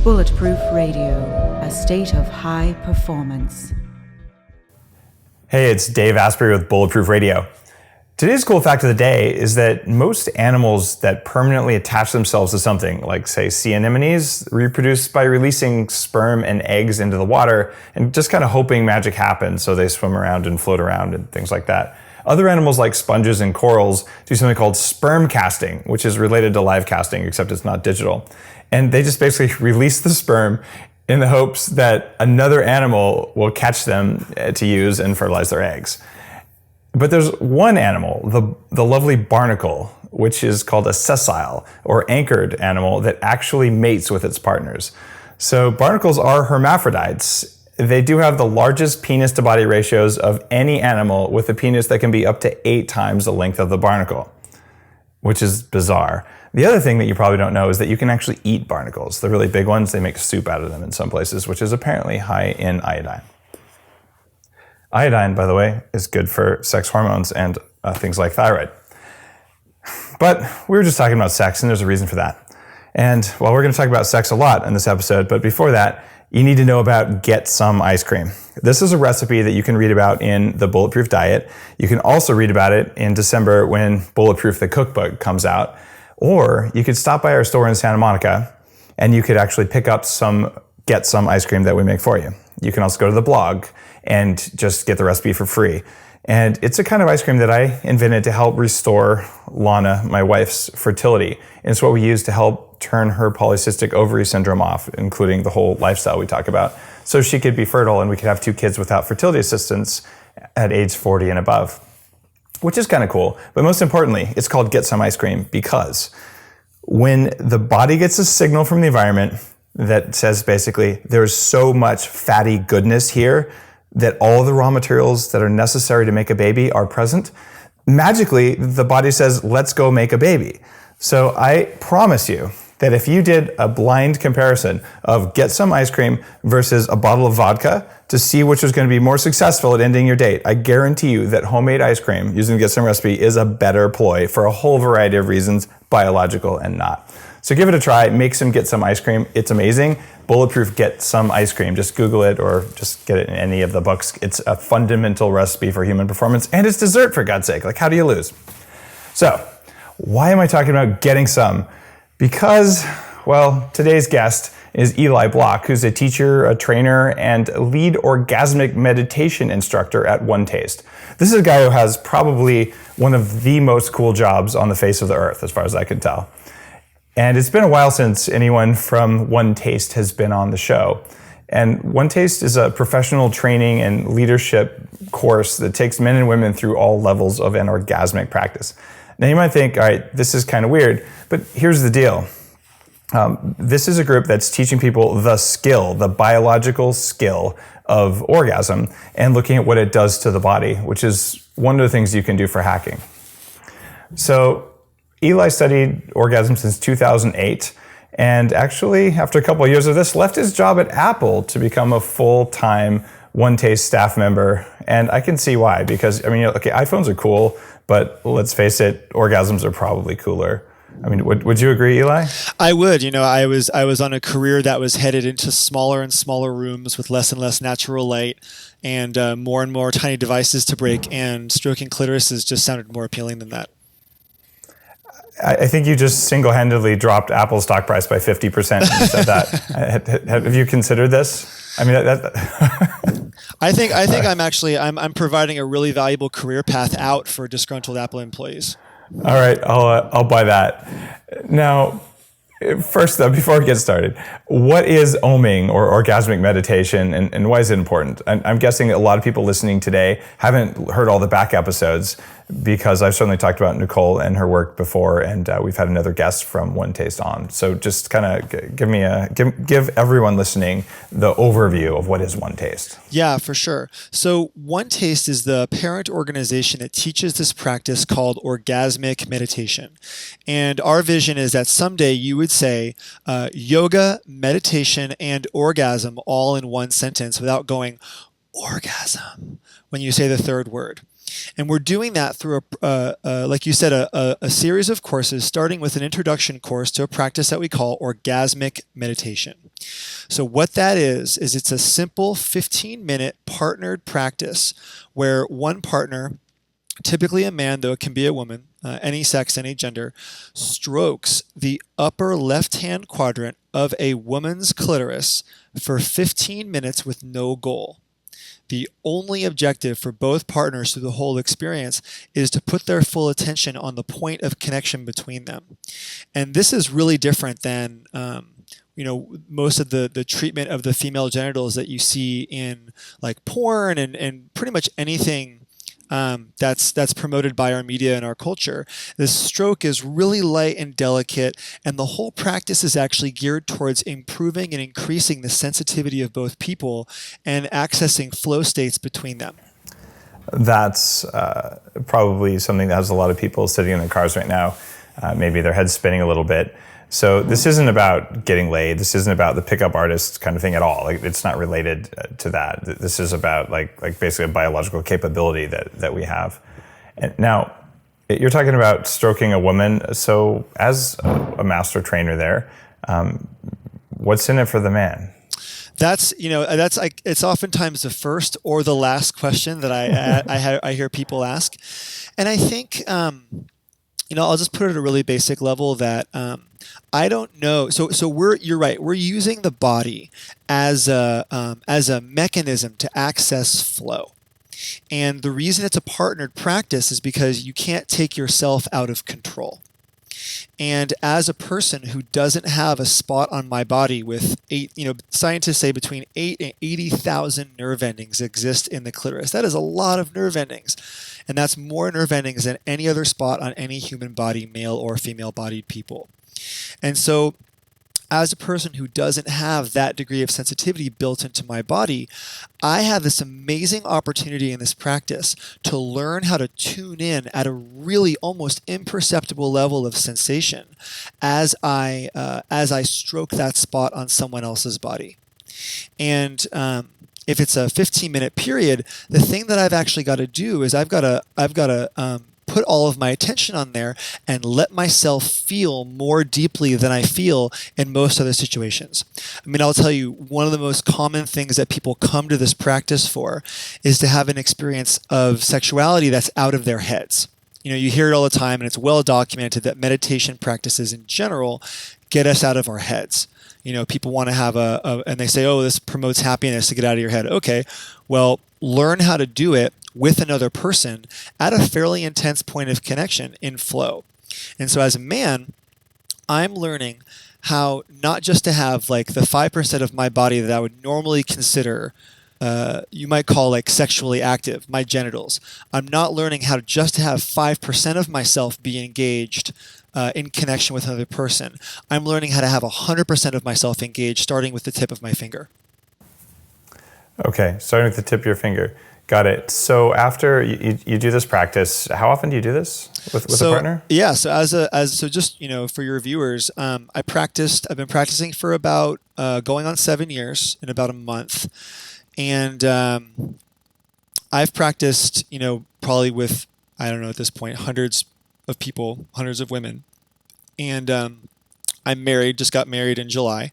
Bulletproof Radio, a state of high performance. Hey, it's Dave Asprey with Bulletproof Radio. Today's cool fact of the day is that most animals that permanently attach themselves to something, like say sea anemones, reproduce by releasing sperm and eggs into the water and just kind of hoping magic happens so they swim around and float around and things like that. Other animals like sponges and corals do something called sperm casting, which is related to live casting, except it's not digital. And they just basically release the sperm in the hopes that another animal will catch them to use and fertilize their eggs. But there's one animal, the lovely barnacle, which is called a sessile or anchored animal that actually mates with its partners. So barnacles are hermaphrodites. They do have the largest penis to body ratios of any animal, with a penis that can be up to 8 times the length of the barnacle, which is bizarre. The other thing that you probably don't know is that you can actually eat barnacles. The really big ones, they make soup out of them in some places, which is apparently high in iodine. Iodine, by the way, is good for sex hormones and things like thyroid. But we were just talking about sex, and there's a reason for that. And well, we're going to talk about sex a lot in this episode, but before that, you need to know about Get Some Ice Cream. This is a recipe that you can read about in the Bulletproof Diet. You can also read about it in December when Bulletproof the Cookbook comes out. Or you could stop by our store in Santa Monica and you could actually pick up Get Some ice cream that we make for you. You can also go to the blog and just get the recipe for free. And it's a kind of ice cream that I invented to help restore Lana, my wife's fertility. And it's what we use to help turn her polycystic ovary syndrome off, including the whole lifestyle we talk about, so she could be fertile and we could have 2 kids without fertility assistance at age 40 and above, which is kind of cool. But most importantly, it's called Get Some Ice Cream because when the body gets a signal from the environment that says basically there's so much fatty goodness here that all the raw materials that are necessary to make a baby are present, magically the body says, let's go make a baby. So I promise you that if you did a blind comparison of Get Some ice cream versus a bottle of vodka to see which was going to be more successful at ending your date, I guarantee you that homemade ice cream using the Get Some recipe is a better ploy for a whole variety of reasons, biological and not. So give it a try, make some Get Some ice cream. It's amazing. Bulletproof Get Some ice cream. Just Google it or just get it in any of the books. It's a fundamental recipe for human performance, and it's dessert, for God's sake. Like, how do you lose? So why am I talking about getting some? Because, well, today's guest is Eli Block, who's a teacher, a trainer, and Lead Orgasmic Meditation Instructor at OneTaste. This is a guy who has probably one of the most cool jobs on the face of the earth, as far as I can tell. And it's been a while since anyone from OneTaste has been on the show. And OneTaste is a professional training and leadership course that takes men and women through all levels of an orgasmic practice. Now you might think, all right, this is kind of weird, but here's the deal. This is a group that's teaching people the skill, the biological skill of orgasm and looking at what it does to the body, which is one of the things you can do for hacking. So Eli studied orgasm since 2008, and actually, after a couple of years of this, left his job at Apple to become a full-time OneTaste staff member. And I can see why, because, I mean, okay, iPhones are cool, but let's face it, orgasms are probably cooler. I mean, would you agree, Eli? I would. You know, I was on a career that was headed into smaller and smaller rooms with less and less natural light and more tiny devices to break, and stroking clitorises just sounded more appealing than that. I think you just single-handedly dropped Apple's stock price by 50% when you said that. Have you considered this? I mean, I think I'm providing a really valuable career path out for disgruntled Apple employees. All right, I'll buy that. Now, first though, before we get started, what is oming or orgasmic meditation, and why is it important? I'm guessing a lot of people listening today haven't heard all the back episodes, because I've certainly talked about Nicole and her work before, and we've had another guest from OneTaste on. So just kind of give everyone listening the overview of what is OneTaste. Yeah, for sure. So OneTaste is the parent organization that teaches this practice called orgasmic meditation. And our vision is that someday you would say yoga, meditation, and orgasm all in one sentence without going orgasm when you say the third word. And we're doing that through, like you said, a series of courses, starting with an introduction course to a practice that we call orgasmic meditation. So what that is it's a simple 15-minute partnered practice where one partner, typically a man, though it can be a woman, any sex, any gender, strokes the upper left-hand quadrant of a woman's clitoris for 15 minutes with no goal. The only objective for both partners through the whole experience is to put their full attention on the point of connection between them. And this is really different than most of the treatment of the female genitals that you see in like porn and pretty much anything that's promoted by our media and our culture. This stroke is really light and delicate, and the whole practice is actually geared towards improving and increasing the sensitivity of both people and accessing flow states between them. That's probably something that has a lot of people sitting in their cars right now. Maybe their head's spinning a little bit. So this isn't about getting laid. This isn't about the pickup artist kind of thing at all. Like, it's not related to that. This is about like basically a biological capability that we have. And now, you're talking about stroking a woman. So as a master trainer there, what's in it for the man? That's like, it's oftentimes the first or the last question that I hear people ask. And I think, I'll just put it at a really basic level that I don't know. So you're right. We're using the body as a mechanism to access flow. And the reason it's a partnered practice is because you can't take yourself out of control. And as a person who doesn't have a spot on my body with scientists say between 8 and 80,000 nerve endings exist in the clitoris. That is a lot of nerve endings. And that's more nerve endings than any other spot on any human body, male or female bodied people. And so as a person who doesn't have that degree of sensitivity built into my body, I have this amazing opportunity in this practice to learn how to tune in at a really almost imperceptible level of sensation as I stroke that spot on someone else's body. And if it's a 15-minute period, the thing that I've actually got to do is I've got to put all of my attention on there and let myself feel more deeply than I feel in most other situations. I mean, I'll tell you, one of the most common things that people come to this practice for is to have an experience of sexuality that's out of their heads. You hear it all the time, and it's well documented that meditation practices in general get us out of our heads. People want to have and they say, oh, this promotes happiness to get out of your head. Okay, well, learn how to do it with another person at a fairly intense point of connection in flow. And so as a man, I'm learning how not just to have like the 5% of my body that I would normally consider you might call like sexually active, my genitals. I'm not learning how to just have 5% of myself be engaged in connection with another person. I'm learning how to have 100% of myself engaged, starting with the tip of my finger. Okay, starting with the tip of your finger. Got it. So after you do this practice, how often do you do this with a partner? Yeah. So just for your viewers, I've been practicing for about going on 7 years in about a month, and I've practiced probably with, I don't know at this point, hundreds of people, hundreds of women, and I'm married. Just got married in July.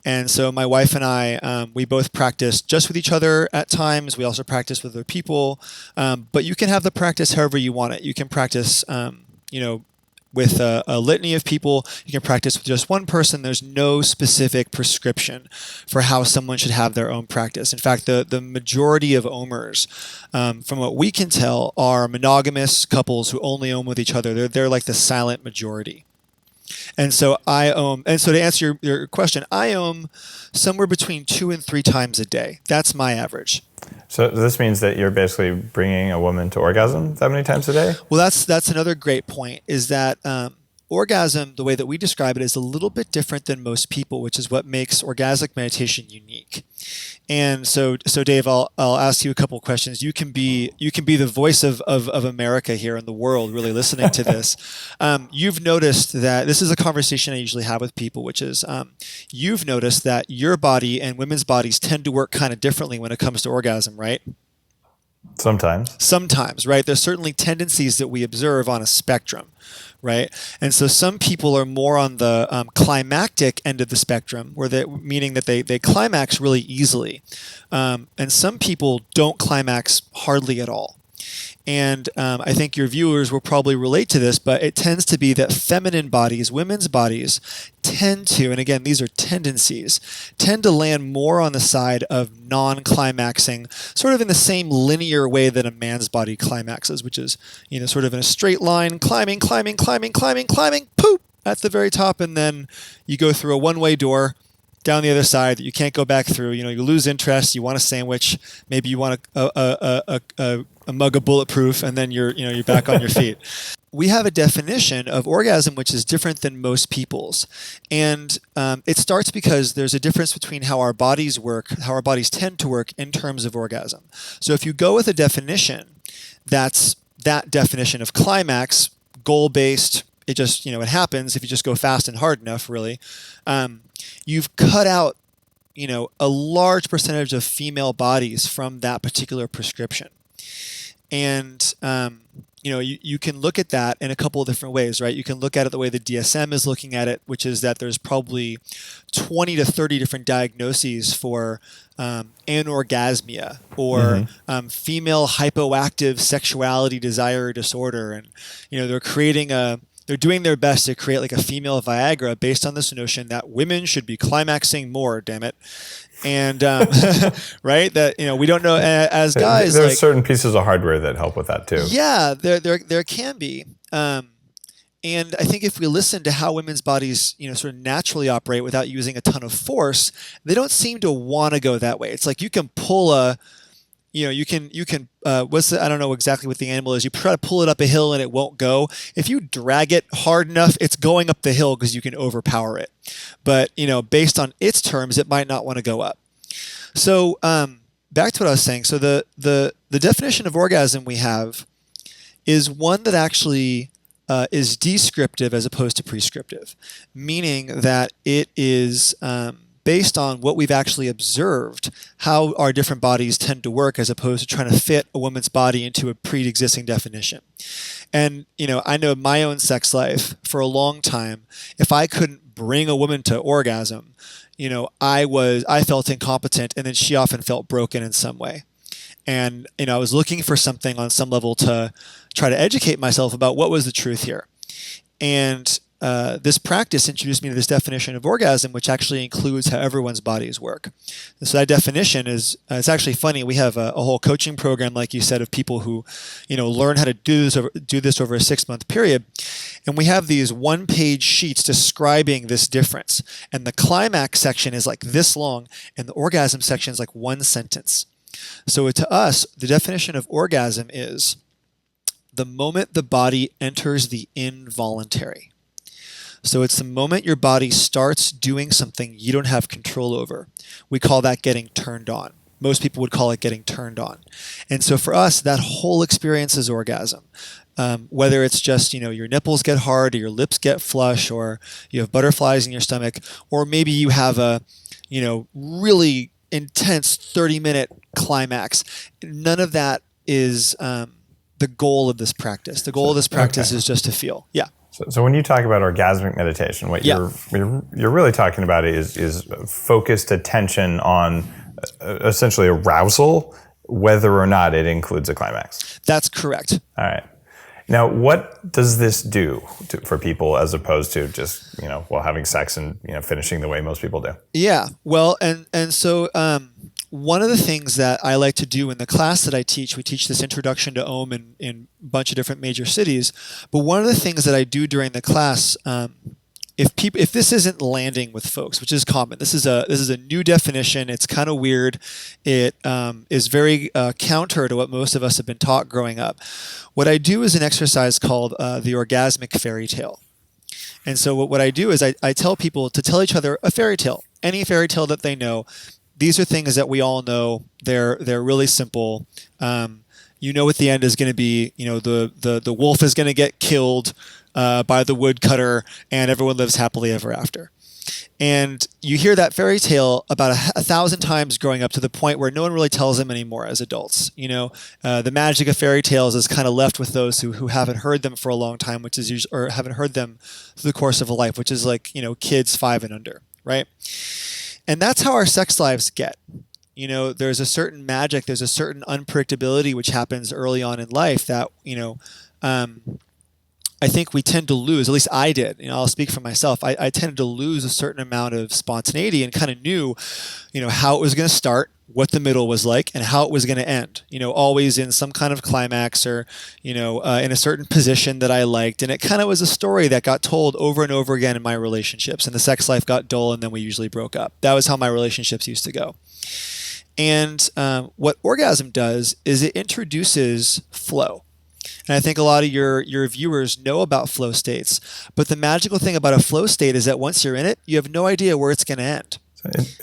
And so my wife and I, we both practice just with each other at times. We also practice with other people. But you can have the practice however you want it. You can practice, with a litany of people. You can practice with just one person. There's no specific prescription for how someone should have their own practice. In fact, the majority of omers, from what we can tell, are monogamous couples who only om with each other. They're like the silent majority. And so to answer your question, I om somewhere between 2 and 3 times a day. That's my average. So this means that you're basically bringing a woman to orgasm that many times a day? Well, that's another great point, is that orgasm, the way that we describe it, is a little bit different than most people, which is what makes orgasmic meditation unique. And so Dave, I'll ask you a couple of questions. You can be the voice of America here in the world, really listening to this. You've noticed that this is a conversation I usually have with people, which is you've noticed that your body and women's bodies tend to work kind of differently when it comes to orgasm, right? Sometimes, right? There's certainly tendencies that we observe on a spectrum, right? And so some people are more on the climactic end of the spectrum, meaning that they climax really easily. And some people don't climax hardly at all. And I think your viewers will probably relate to this, but it tends to be that feminine bodies, women's bodies, tend to, and again, these are tendencies, tend to land more on the side of non-climaxing, sort of in the same linear way that a man's body climaxes, which is, sort of in a straight line, climbing, poop, at the very top, and then you go through a one-way door down the other side that you can't go back through. You lose interest, you want a sandwich, maybe you want a mug of Bulletproof, and then you're back on your feet. We have a definition of orgasm which is different than most people's, and it starts because there's a difference between how our bodies work, how our bodies tend to work in terms of orgasm. So if you go with a definition that's that definition of climax, goal-based, it just it happens if you just go fast and hard enough, really. You've cut out a large percentage of female bodies from that particular prescription. And, you can look at that in a couple of different ways, right? You can look at it the way the DSM is looking at it, which is that there's probably 20 to 30 different diagnoses for anorgasmia or female hypoactive sexuality desire disorder. And, they're doing their best to create like a female Viagra based on this notion that women should be climaxing more, damn it. And, right, that, we don't know as guys. There's certain pieces of hardware that help with that too. Yeah, there can be. And I think if we listen to how women's bodies, sort of naturally operate without using a ton of force, they don't seem to want to go that way. It's like you can pull I don't know exactly what the animal is. You try to pull it up a hill and it won't go. If you drag it hard enough, it's going up the hill because you can overpower it. But, based on its terms, it might not want to go up. So back to what I was saying. So the definition of orgasm we have is one that actually is descriptive as opposed to prescriptive, meaning that it is based on what we've actually observed, how our different bodies tend to work as opposed to trying to fit a woman's body into a pre-existing definition. And, I know my own sex life for a long time, if I couldn't bring a woman to orgasm, I felt incompetent, and then she often felt broken in some way. And, I was looking for something on some level to try to educate myself about what was the truth here. And this practice introduced me to this definition of orgasm, which actually includes how everyone's bodies work. And so that definition is, it's actually funny. We have a whole coaching program, like you said, of people who, learn how to do this over a 6-month period. And we have these one-page sheets describing this difference. And the climax section is like this long, and the orgasm section is like one sentence. So to us, the definition of orgasm is the moment the body enters the involuntary. So it's the moment your body starts doing something you don't have control over. We call that getting turned on. Most people would call it getting turned on. And so for us, that whole experience is orgasm. Whether it's just, your nipples get hard or your lips get flush or you have butterflies in your stomach, or maybe you have a, really intense 30-minute climax. None of that is the goal of this practice. The goal of this practice is just to feel. Yeah. So when you talk about orgasmic meditation, what you're really talking about is focused attention on essentially arousal, whether or not it includes a climax. That's correct. All right. Now, what does this do for people as opposed to just, while having sex and, finishing the way most people do? Yeah. Well, and so one of the things that I like to do in the class that I teach, we teach this introduction to Om in a bunch of different major cities. But one of the things that I do during the class, if this isn't landing with folks, which is common, this is a new definition. It's kind of weird. It is very counter to what most of us have been taught growing up. What I do is an exercise called the orgasmic fairy tale. And so what I do is I tell people to tell each other a fairy tale, any fairy tale that they know. These are things that we all know. They're really simple. What the end is going to be. The wolf is going to get killed by the woodcutter, and everyone lives happily ever after. And you hear that fairy tale about 1,000 times growing up to the point where no one really tells them anymore as adults. The magic of fairy tales is kind of left with those who haven't heard them for a long time, which is usually, or haven't heard them through the course of a life, which is like, kids 5 and under, right? And that's how our sex lives get. There's a certain magic, there's a certain unpredictability which happens early on in life that, I think we tend to lose, at least I did. I'll speak for myself. I tended to lose a certain amount of spontaneity and kind of knew, how it was going to start, what the middle was like, and how it was going to end. Always in some kind of climax or, in a certain position that I liked. And it kind of was a story that got told over and over again in my relationships. And the sex life got dull, and then we usually broke up. That was how my relationships used to go. And what orgasm does is it introduces flow. And I think a lot of your viewers know about flow states. But the magical thing about a flow state is that once you're in it, you have no idea where it's going to end.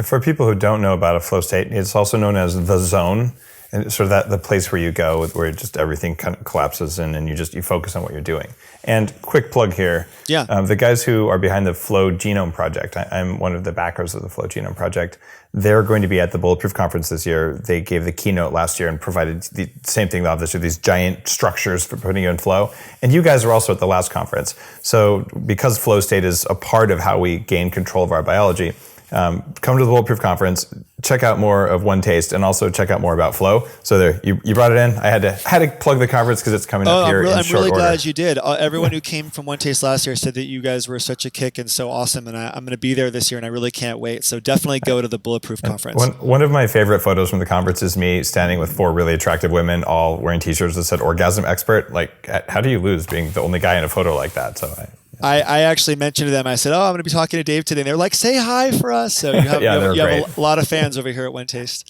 For people who don't know about a flow state, it's also known as the zone. And sort of that the place where you go, where just everything kind of collapses in, and you focus on what you're doing. And quick plug here. Yeah. The guys who are behind the Flow Genome Project, I'm one of the backers of the Flow Genome Project. They're going to be at the Bulletproof Conference this year. They gave the keynote last year and provided the same thing this year, these giant structures for putting you in flow. And you guys were also at the last conference. So because flow state is a part of how we gain control of our biology, come to the Bulletproof Conference, check out more of OneTaste, and also check out more about flow. So there, you brought it in. I had to plug the conference because it's coming up here in short order. I'm really glad you did. Everyone who came from OneTaste last year said that you guys were such a kick and so awesome, and I'm going to be there this year, and I really can't wait. So definitely go to the Bulletproof Conference. One of my favorite photos from the conference is me standing with 4 really attractive women, all wearing t-shirts that said Orgasm Expert. Like, how do you lose being the only guy in a photo like that? So I actually mentioned to them, I said, I'm going to be talking to Dave today. And they were like, say hi for us. So you have, you have a lot of fans over here at OneTaste.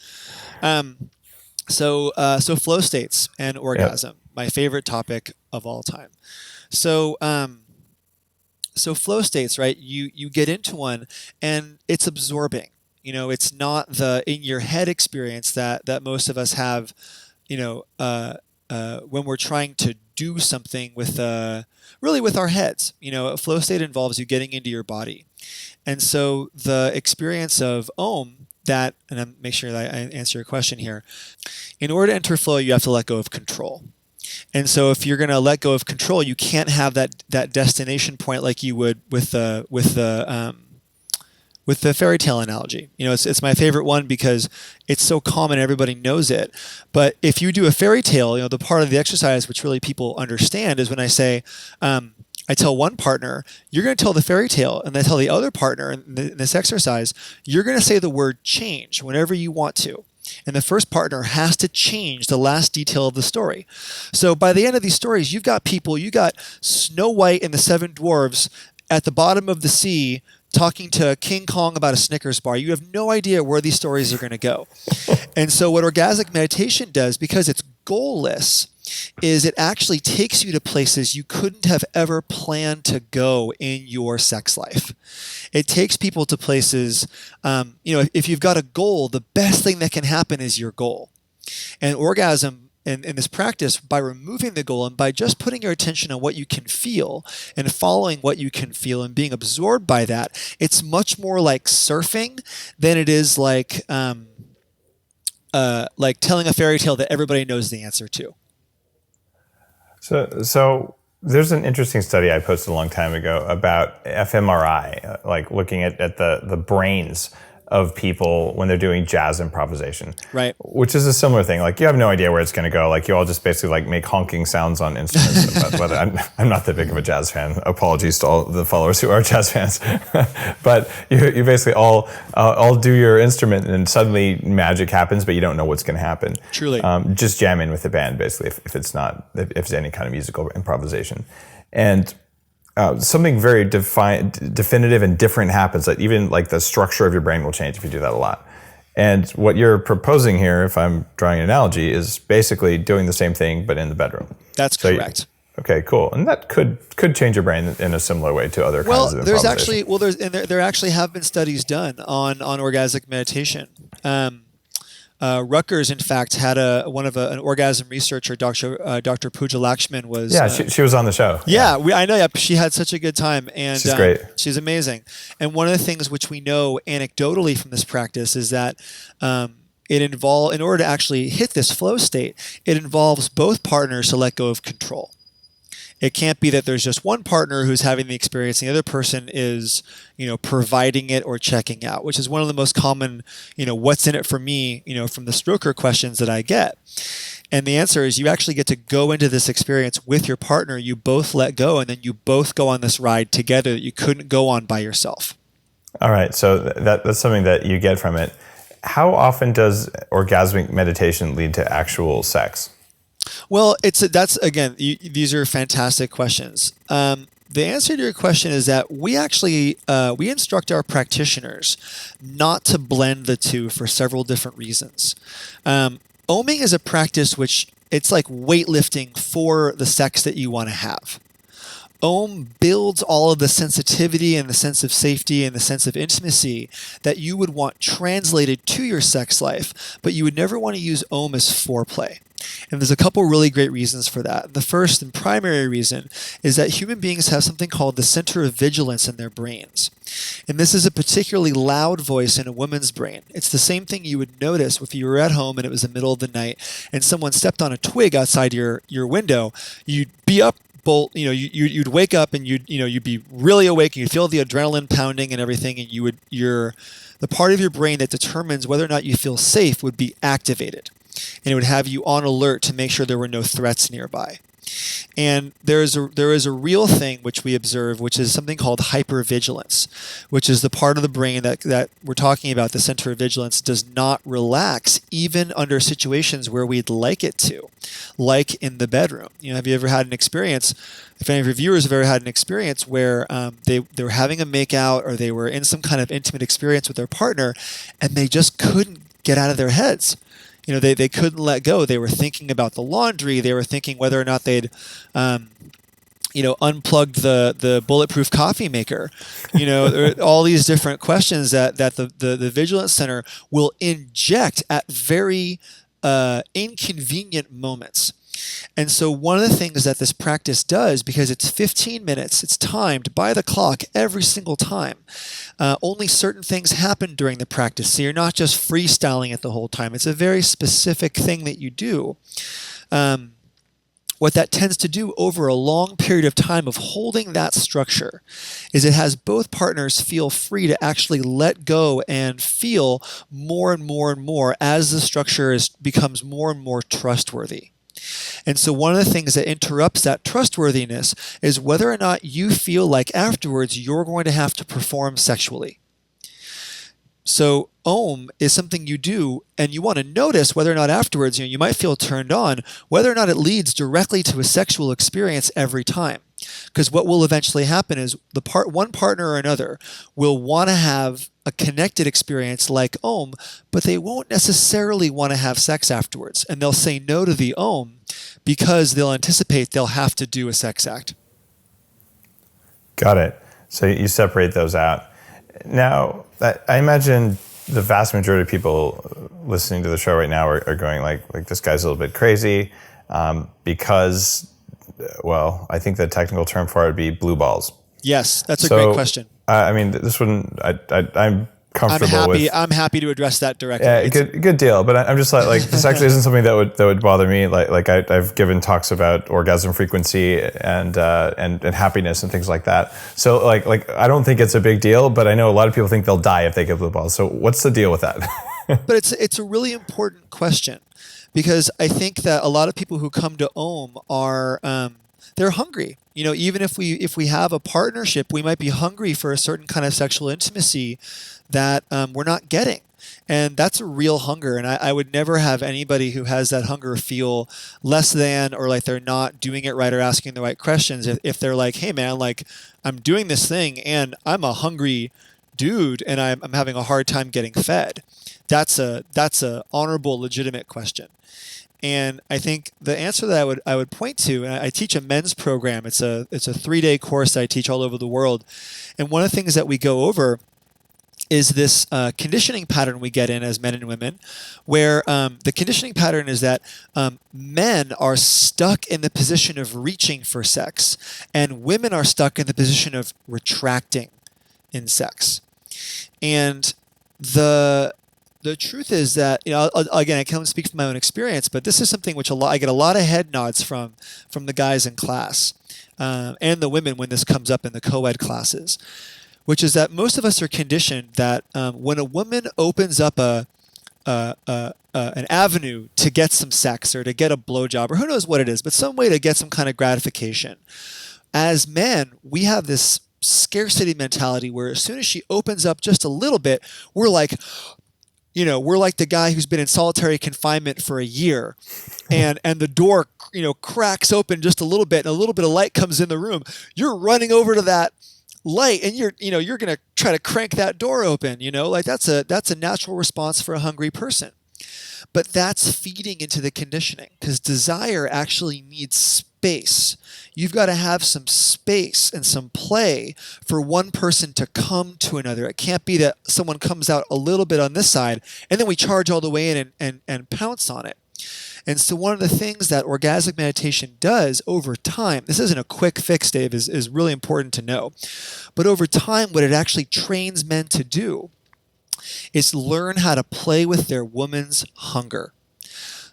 So flow states and orgasm, my favorite topic of all time. So flow states, right? You get into one and it's absorbing. It's not the in your head experience that most of us have, when we're trying to do something with really with our heads. A flow state involves you getting into your body. And so the experience of Om, and I'm make sure that I answer your question here. In order to enter flow, you have to let go of control. And so if you're going to let go of control, you can't have that destination point like you would with the fairy tale analogy. It's my favorite one because it's so common, everybody knows it. But if you do a fairy tale, the part of the exercise which really people understand is when I say, I tell one partner, you're going to tell the fairy tale, and I tell the other partner in this exercise, you're going to say the word change whenever you want to. And the first partner has to change the last detail of the story. So by the end of these stories, you got Snow White and the 7 dwarves at the bottom of the sea talking to King Kong about a Snickers bar. You have no idea where these stories are going to go. And so what orgasmic meditation does, because it's goalless, is it actually takes you to places you couldn't have ever planned to go in your sex life. It takes people to places, if you've got a goal, the best thing that can happen is your goal. And orgasm, in this practice, by removing the goal and by just putting your attention on what you can feel and following what you can feel and being absorbed by that, it's much more like surfing than it is like telling a fairy tale that everybody knows the answer to. So there's an interesting study I posted a long time ago about fMRI, like looking at the brains of people when they're doing jazz improvisation. Right. Which is a similar thing. Like, you have no idea where it's going to go. Like, you all just basically like make honking sounds on instruments. Whether I'm not that big of a jazz fan. Apologies to all the followers who are jazz fans. But you basically all do your instrument, and suddenly magic happens, but you don't know what's going to happen. Truly. Just jam in with the band, basically, if it's any kind of musical improvisation. And something very definitive and different happens. That even like the structure of your brain will change if you do that a lot. And what you're proposing here, if I'm drawing an analogy, is basically doing the same thing but in the bedroom. That's correct. Okay, cool. And that could change your brain in a similar way to other kinds of improvisation. There actually have been studies done on orgasmic meditation. Rutgers, in fact, had an orgasm researcher, Dr. Pooja Lakshman was. Yeah, she was on the show. Yeah, I know. Yeah, she had such a good time, and she's great. She's amazing. And one of the things which we know anecdotally from this practice is that in order to actually hit this flow state, it involves both partners to let go of control. It can't be that there's just one partner who's having the experience and the other person is, providing it or checking out, which is one of the most common, what's in it for me, from the stroker questions that I get. And the answer is you actually get to go into this experience with your partner. You both let go, and then you both go on this ride together that you couldn't go on by yourself. All right. So that's something that you get from it. How often does orgasmic meditation lead to actual sex? Well, these are fantastic questions. The answer to your question is that we actually we instruct our practitioners not to blend the two for several different reasons. Oming is a practice which it's like weightlifting for the sex that you want to have. Om builds all of the sensitivity and the sense of safety and the sense of intimacy that you would want translated to your sex life, but you would never want to use Om as foreplay. And there's a couple really great reasons for that. The first and primary reason is that human beings have something called the center of vigilance in their brains. And this is a particularly loud voice in a woman's brain. It's the same thing you would notice if you were at home and it was the middle of the night and someone stepped on a twig outside your window. You'd be up. You'd wake up and you'd be really awake and you'd feel the adrenaline pounding and everything, and the part of your brain that determines whether or not you feel safe would be activated, and it would have you on alert to make sure there were no threats nearby. And there is a real thing which we observe, which is something called hypervigilance, which is the part of the brain that we're talking about. The center of vigilance does not relax even under situations where we'd like it to, like in the bedroom. Have you ever had an experience? If any of your viewers have ever had an experience where they were having a makeout or they were in some kind of intimate experience with their partner, and they just couldn't get out of their heads. They couldn't let go. They were thinking about the laundry. They were thinking whether or not they'd, unplugged the bulletproof coffee maker. There are all these different questions that the Vigilance Center will inject at very inconvenient moments. And so one of the things that this practice does, because it's 15 minutes, it's timed by the clock every single time. Only certain things happen during the practice. So you're not just freestyling it the whole time. It's a very specific thing that you do. What that tends to do over a long period of time of holding that structure is it has both partners feel free to actually let go and feel more and more and more as the structure becomes more and more trustworthy. And so one of the things that interrupts that trustworthiness is whether or not you feel like afterwards you're going to have to perform sexually. So Om is something you do, and you want to notice whether or not afterwards you might feel turned on, whether or not it leads directly to a sexual experience every time. Because what will eventually happen is one partner or another will want to have a connected experience like Om, but they won't necessarily want to have sex afterwards. And they'll say no to the Om because they'll anticipate they'll have to do a sex act. Got it. So you separate those out. Now, I imagine the vast majority of people listening to the show right now are going like this guy's a little bit crazy because, well, I think the technical term for it would be blue balls. Yes, that's a great question. This one, I'm comfortable with. I'm happy to address that directly. Yeah, good deal. But I'm just like this actually isn't something that would bother me. Like I've given talks about orgasm frequency and happiness and things like that. So like I don't think it's a big deal, but I know a lot of people think they'll die if they get blue balls. So what's the deal with that? But it's a really important question, because I think that a lot of people who come to Om are they're hungry. Even if we have a partnership, we might be hungry for a certain kind of sexual intimacy that we're not getting. And that's a real hunger. And I would never have anybody who has that hunger feel less than or like they're not doing it right or asking the right questions. If they're like, hey man, like I'm doing this thing and I'm a hungry dude and I'm having a hard time getting fed. That's a honorable, legitimate question. And I think the answer that I would point to, and I teach a men's program. It's a 3-day course that I teach all over the world. And one of the things that we go over is this conditioning pattern we get in as men and women, where the conditioning pattern is that men are stuck in the position of reaching for sex, and women are stuck in the position of retracting in sex. And the truth is that, again, I can't speak from my own experience, but this is something which I get a lot of head nods from the guys in class and the women when this comes up in the co-ed classes, which is that most of us are conditioned that when a woman opens up an avenue to get some sex or to get a blowjob or who knows what it is, but some way to get some kind of gratification, as men, we have this scarcity mentality where as soon as she opens up just a little bit, we're like the guy who's been in solitary confinement for a year and the door, cracks open just a little bit and a little bit of light comes in the room. You're running over to that light and you're going to try to crank that door open, like that's a natural response for a hungry person. But that's feeding into the conditioning, because desire actually needs space. You've got to have some space and some play for one person to come to another. It can't be that someone comes out a little bit on this side and then we charge all the way in and pounce on it. And so one of the things that orgasmic meditation does over time, this isn't a quick fix, Dave, is really important to know. But over time, what it actually trains men to do is learn how to play with their woman's hunger.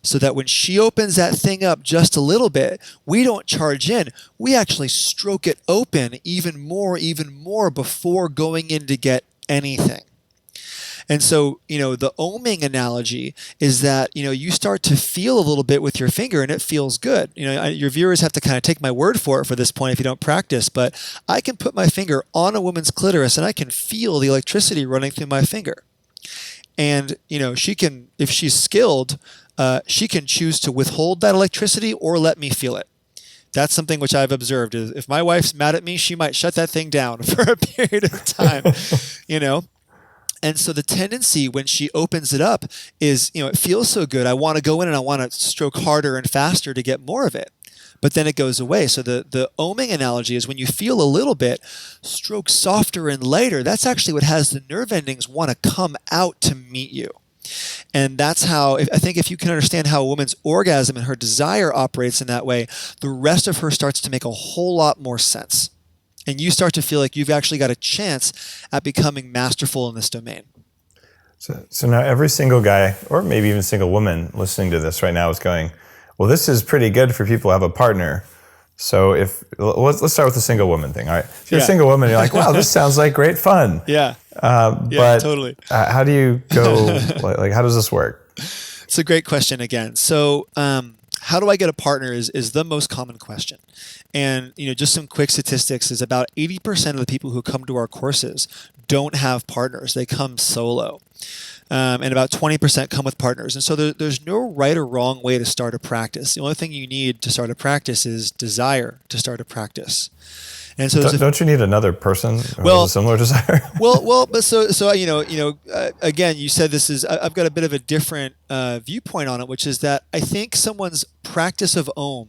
So that when she opens that thing up just a little bit, we don't charge in. We actually stroke it open even more before going in to get anything. And so, the oming analogy is that, you start to feel a little bit with your finger and it feels good. Your viewers have to kind of take my word for it for this point if you don't practice, but I can put my finger on a woman's clitoris and I can feel the electricity running through my finger. And, she can, if she's skilled, she can choose to withhold that electricity or let me feel it. That's something which I've observed. Is if my wife's mad at me, she might shut that thing down for a period of time, And so the tendency when she opens it up is, it feels so good. I want to go in and I want to stroke harder and faster to get more of it. But then it goes away. So the oming analogy is when you feel a little bit, stroke softer and lighter. That's actually what has the nerve endings want to come out to meet you. And that's how, I think if you can understand how a woman's orgasm and her desire operates in that way, the rest of her starts to make a whole lot more sense. And you start to feel like you've actually got a chance at becoming masterful in this domain. So now every single guy, or maybe even single woman listening to this right now is going, well, this is pretty good for people who have a partner. So let's start with the single woman thing. All right. If you're a single woman, you're like, wow, this sounds like great fun. Yeah. But totally. How do you go, how does this work? It's a great question again. So, how do I get a partner is the most common question. And, just some quick statistics is about 80% of the people who come to our courses don't have partners. They come solo. And about 20% come with partners. And so there's no right or wrong way to start a practice. The only thing you need to start a practice is desire to start a practice. And so don't you need another person with a similar desire? but so again, you said this is. I've got a bit of a different viewpoint on it, which is that I think someone's practice of Om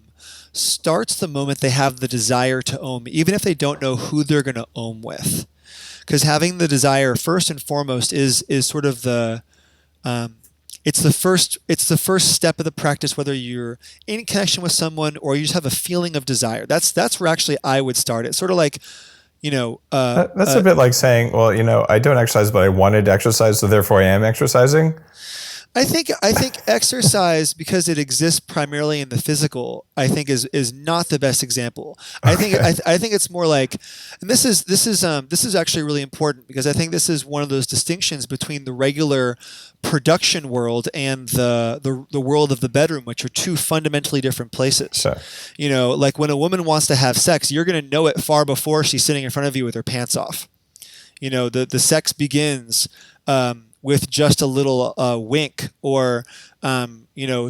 starts the moment they have the desire to Om, even if they don't know who they're going to Om with, because having the desire first and foremost is sort of the it's the first step of the practice, whether you're in connection with someone or you just have a feeling of desire. That's where actually I would start it. Sort of like, that's a bit like saying, well, I don't exercise, but I wanted to exercise, so therefore I am exercising. I think exercise, because it exists primarily in the physical, I think is not the best example. I think it's more like, and this is actually really important, because I think this is one of those distinctions between the regular production world and the world of the bedroom, which are two fundamentally different places. Sure. Like when a woman wants to have sex, you're going to know it far before she's sitting in front of you with her pants off. The sex begins with just a little wink, or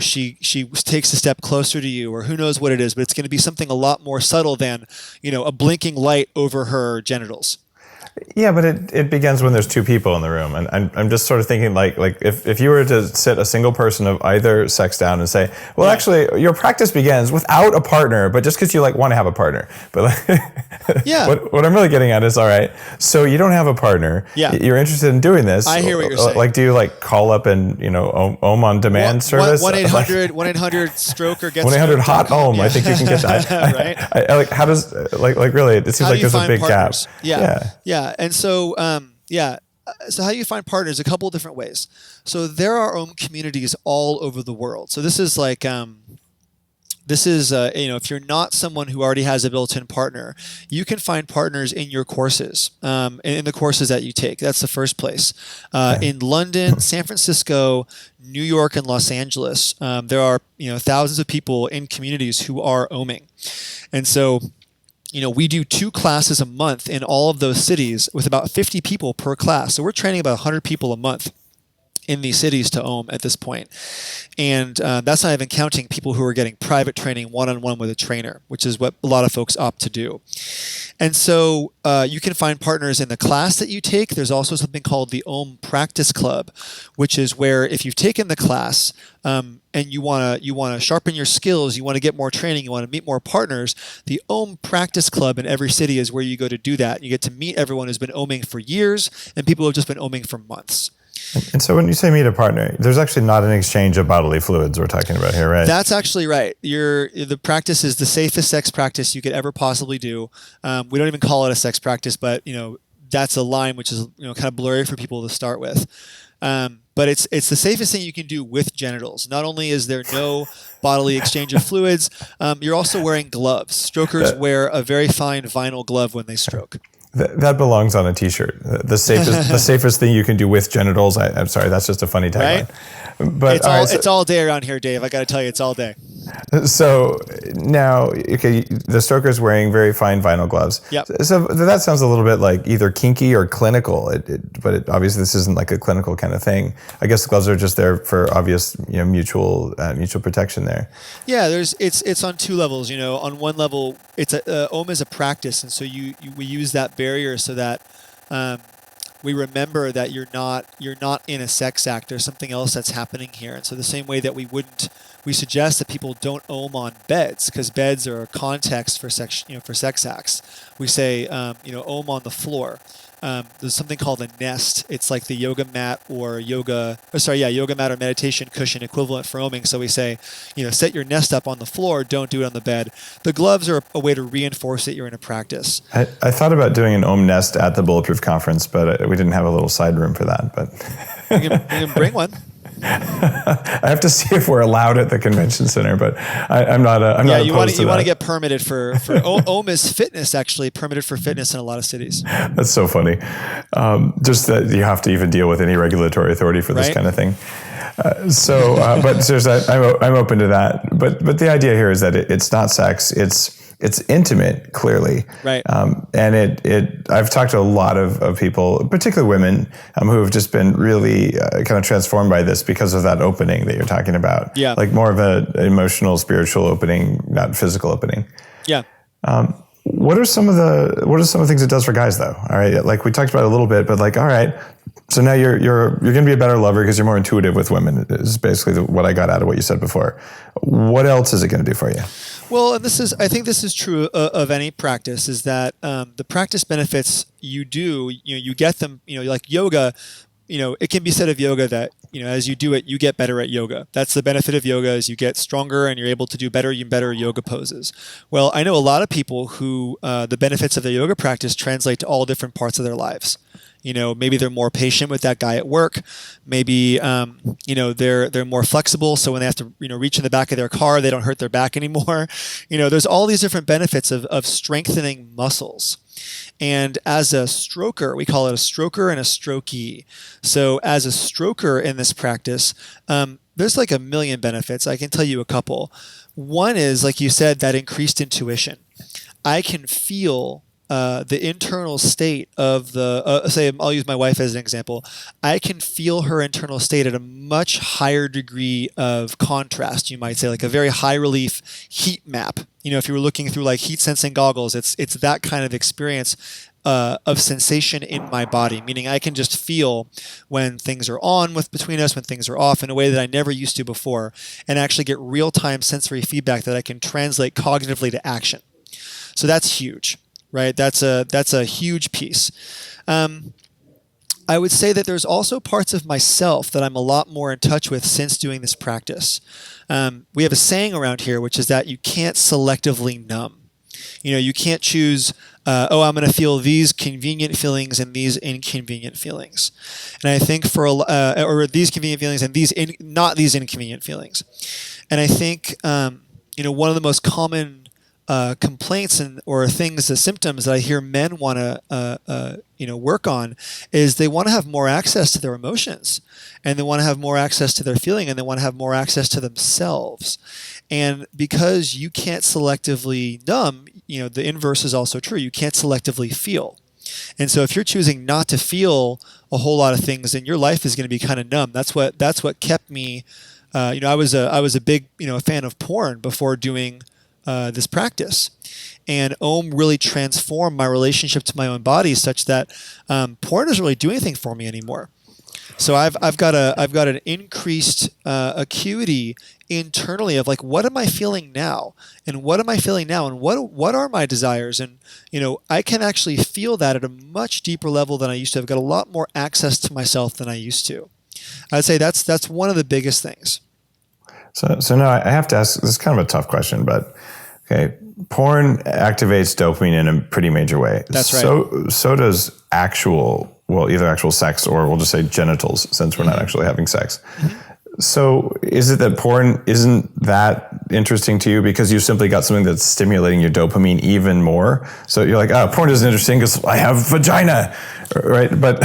she takes a step closer to you, or who knows what it is, but it's going to be something a lot more subtle than a blinking light over her genitals. Yeah, but it begins when there's two people in the room, and I'm just sort of thinking like if you were to sit a single person of either sex down and say, well, actually, your practice begins without a partner, but just because you like want to have a partner. But like, what I'm really getting at is, all right, so you don't have a partner. Yeah. You're interested in doing this. I hear what you're saying. Like, do you like call up and Om on demand service? 1-800-stroke gets 1-800 hot Om. Yeah. I think you can get that. Right. I like how does like really it seems like there's a big partners? gap. Yeah. And so, so how you find partners, a couple of different ways. So there are communities all over the world. So this is like, if you're not someone who already has a built-in partner, you can find partners in your courses, in the courses that you take. That's the first place. In London, San Francisco, New York, and Los Angeles, there are, thousands of people in communities who are oming. And so, we do 2 classes a month in all of those cities with about 50 people per class. So we're training about 100 people a month in these cities to Om at this point. And that's not even counting people who are getting private training one-on-one with a trainer, which is what a lot of folks opt to do. And so you can find partners in the class that you take. There's also something called the Om Practice Club, which is where if you've taken the class and you want to sharpen your skills, you want to get more training, you want to meet more partners, the Om Practice Club in every city is where you go to do that. You get to meet everyone who's been oming for years and people who have just been oming for months. And so when you say meet a partner, there's actually not an exchange of bodily fluids we're talking about here, right? That's actually right. The practice is the safest sex practice you could ever possibly do. We don't even call it a sex practice, but that's a line which is kind of blurry for people to start with. But it's the safest thing you can do with genitals. Not only is there no bodily exchange of fluids, you're also wearing gloves. Strokers wear a very fine vinyl glove when they stroke. That belongs on a T-shirt. The safest thing you can do with genitals. I'm sorry, that's just a funny tagline. Right? But it's all day around here, Dave. I got to tell you, it's all day. So now, okay, the stroker's wearing very fine vinyl gloves. Yep. So that sounds a little bit like either kinky or clinical. But obviously this isn't like a clinical kind of thing. I guess the gloves are just there for obvious, mutual protection there. Yeah, it's on 2 levels. On one level, it's Om is a practice, and so we use that barrier so that we remember that you're not in a sex act. There's something else that's happening here. And so the same way that we suggest that people don't Om on beds, because beds are a context for sex acts. We say Om on the floor. There's something called a nest. It's like the yoga mat or meditation cushion equivalent for oming. So we say, set your nest up on the floor. Don't do it on the bed. The gloves are a way to reinforce that you're in a practice. I thought about doing an Om nest at the Bulletproof conference, but we didn't have a little side room for that. But you can bring one. I have to see if we're allowed at the convention center, but I'm not. I'm not opposed to that. You want to get permitted for Om is fitness, actually permitted for fitness in a lot of cities. That's so funny. Just that you have to even deal with any regulatory authority for this kind of thing. But seriously, I'm open to that. But the idea here is that it's not sex. It's intimate, clearly. Right. And I've talked to a lot of people, particularly women, who have just been really kind of transformed by this because of that opening that you're talking about. Yeah. Like more of an emotional, spiritual opening, not physical opening. Yeah. What are some of the things it does for guys though? All right. Like we talked about it a little bit, but like, all right, so now you're going to be a better lover because you're more intuitive with women is basically what I got out of what you said before. What else is it going to do for you? Well, and I think this is true of any practice, is that the practice benefits you get them, like yoga, it can be said of yoga that, as you do it, you get better at yoga. That's the benefit of yoga, is you get stronger and you're able to do better yoga poses. Well, I know a lot of people who the benefits of their yoga practice translate to all different parts of their lives. Maybe they're more patient with that guy at work. Maybe, they're more flexible. So when they have to, reach in the back of their car, they don't hurt their back anymore. There's all these different benefits of strengthening muscles. And as a stroker, we call it a stroker and a strokee. So as a stroker in this practice, there's like a million benefits. I can tell you a couple. One is, like you said, that increased intuition. I can feel the internal state of say, I'll use my wife as an example. I can feel her internal state at a much higher degree of contrast, you might say, like a very high relief heat map. If you were looking through like heat sensing goggles, it's that kind of experience of sensation in my body, meaning I can just feel when things are on between us, when things are off in a way that I never used to before, and actually get real-time sensory feedback that I can translate cognitively to action. So that's huge, right? That's a huge piece. I would say that there's also parts of myself that I'm a lot more in touch with since doing this practice. We have a saying around here, which is that you can't selectively numb. You can't choose, I'm going to feel these convenient feelings and these inconvenient feelings. And I think or these convenient feelings and not these inconvenient feelings. And I think, one of the most common complaints or things, the symptoms that I hear men want to, work on is they want to have more access to their emotions, and they want to have more access to their feeling, and they want to have more access to themselves. And because you can't selectively numb, the inverse is also true. You can't selectively feel. And so if you're choosing not to feel a whole lot of things, then your life is going to be kind of numb. That's what kept me, I was a big, fan of porn before doing this practice. And Om really transformed my relationship to my own body such that porn doesn't really do anything for me anymore. So I've got an increased acuity internally of like, what am I feeling now, and what am I feeling now, and what are my desires, and I can actually feel that at a much deeper level than I used to. I've got a lot more access to myself than I used to. I'd say that's one of the biggest things. So now I have to ask. This is kind of a tough question, but okay. Porn activates dopamine in a pretty major way. That's right. So does either actual sex, or we'll just say genitals, since we're not actually having sex. Mm-hmm. So is it that porn isn't that interesting to you because you simply got something that's stimulating your dopamine even more? So you're like, porn isn't interesting because I have vagina, right? But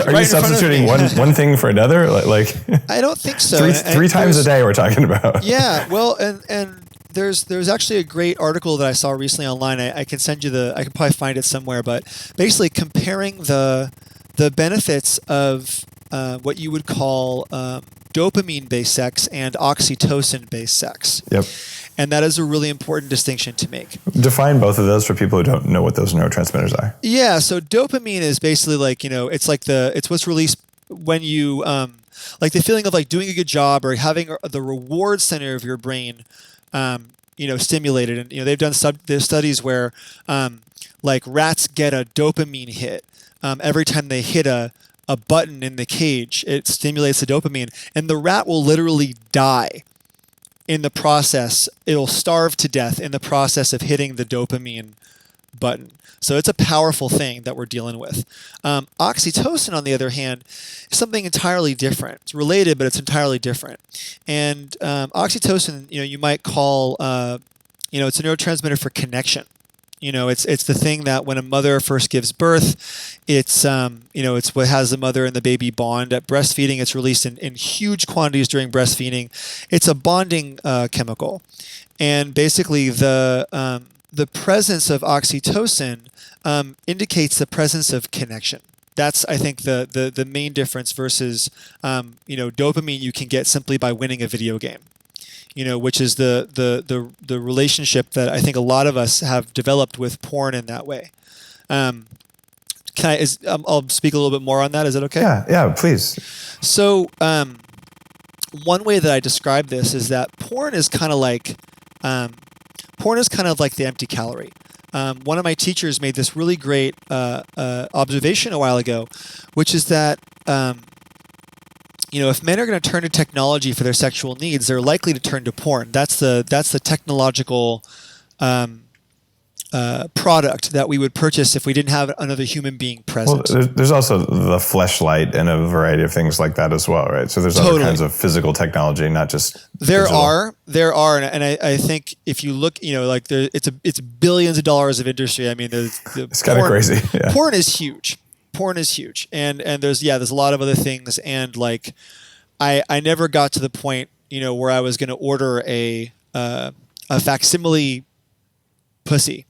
are you substituting one thing for another? Like I don't think so. Three times a day we're talking about. Yeah, well, and there's actually a great article that I saw recently online. I can send you I can probably find it somewhere, but basically comparing the benefits of what you would call dopamine-based sex and oxytocin-based sex. Yep. And that is a really important distinction to make. Define both of those for people who don't know what those neurotransmitters are. Yeah, so dopamine is basically like, it's what's released when you, like the feeling of like doing a good job or having the reward center of your brain stimulated. And, they've done there's studies where, like rats get a dopamine hit every time they hit a button in the cage. It stimulates the dopamine, and the rat will literally die in the process. It'll starve to death in the process of hitting the dopamine button. So it's a powerful thing that we're dealing with. Oxytocin, on the other hand, is something entirely different. It's related, but it's entirely different. And oxytocin, you might call, it's a neurotransmitter for connection. It's the thing that when a mother first gives birth, it's what has the mother and the baby bond. At breastfeeding, it's released in huge quantities during breastfeeding. It's a bonding chemical, and basically the presence of oxytocin indicates the presence of connection. That's, I think, the main difference versus dopamine you can get simply by winning a video game. Which is the relationship that I think a lot of us have developed with porn in that way. I'll speak a little bit more on that. Is that okay? Yeah, please. So one way that I describe this is that porn is kind of like the empty calorie. One of my teachers made this really great observation a while ago, which is that if men are going to turn to technology for their sexual needs, they're likely to turn to porn. That's the technological product that we would purchase if we didn't have another human being present. Well, there's also the fleshlight and a variety of things like that as well, right? So there's other kinds of physical technology, not just digital. There are, and I think if you look, it's billions of dollars of industry. I mean, it's kind of crazy. Yeah. Porn is huge. And there's a lot of other things, and like I never got to the point where I was going to order a facsimile pussy,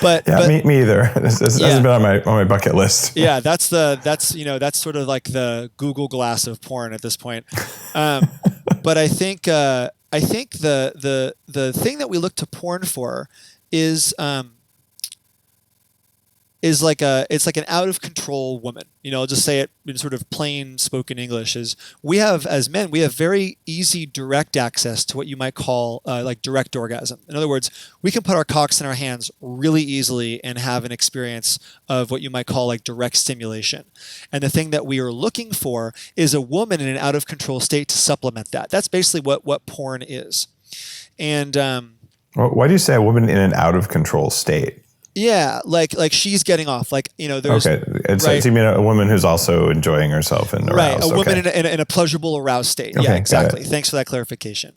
but me either. This hasn't been on my bucket list. Yeah, that's sort of like the Google Glass of porn at this point. But I think the thing that we look to porn for is is it's like an out of control woman. I'll just say it in sort of plain spoken English is as men, we have very easy direct access to what you might call like direct orgasm. In other words, we can put our cocks in our hands really easily and have an experience of what you might call like direct stimulation. And the thing that we are looking for is a woman in an out of control state to supplement that. That's basically what porn is. And why do you say a woman in an out of control state? Yeah, like she's getting off. There's okay. So you mean a woman who's also enjoying herself and aroused? Right, a woman in a pleasurable aroused state. Okay, yeah, exactly. Thanks for that clarification.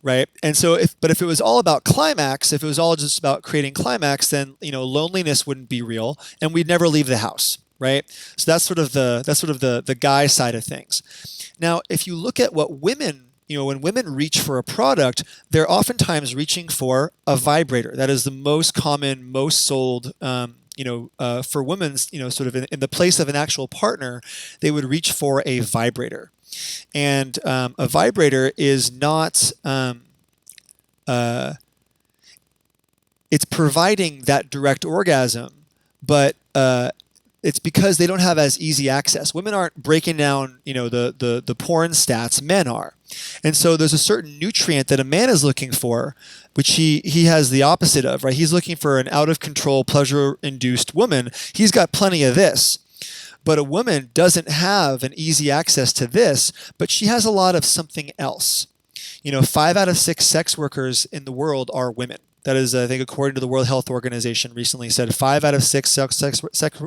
Right, and so if it was all about climax, if it was all just about creating climax, then loneliness wouldn't be real, and we'd never leave the house. Right, so that's sort of the guy side of things. Now, if you look at what women. When women reach for a product, they're oftentimes reaching for a vibrator. That is the most common, most sold, for women, sort of in the place of an actual partner, they would reach for a vibrator. And a vibrator is not, it's providing that direct orgasm, but it's because they don't have as easy access. Women aren't breaking down, the porn stats. Men are. And so there's a certain nutrient that a man is looking for, which he has the opposite of, right? He's looking for an out-of-control, pleasure-induced woman. He's got plenty of this. But a woman doesn't have an easy access to this, but she has a lot of something else. 5 out of 6 sex workers in the world are women. That is, I think, according to the World Health Organization recently said 5 out of 6 sex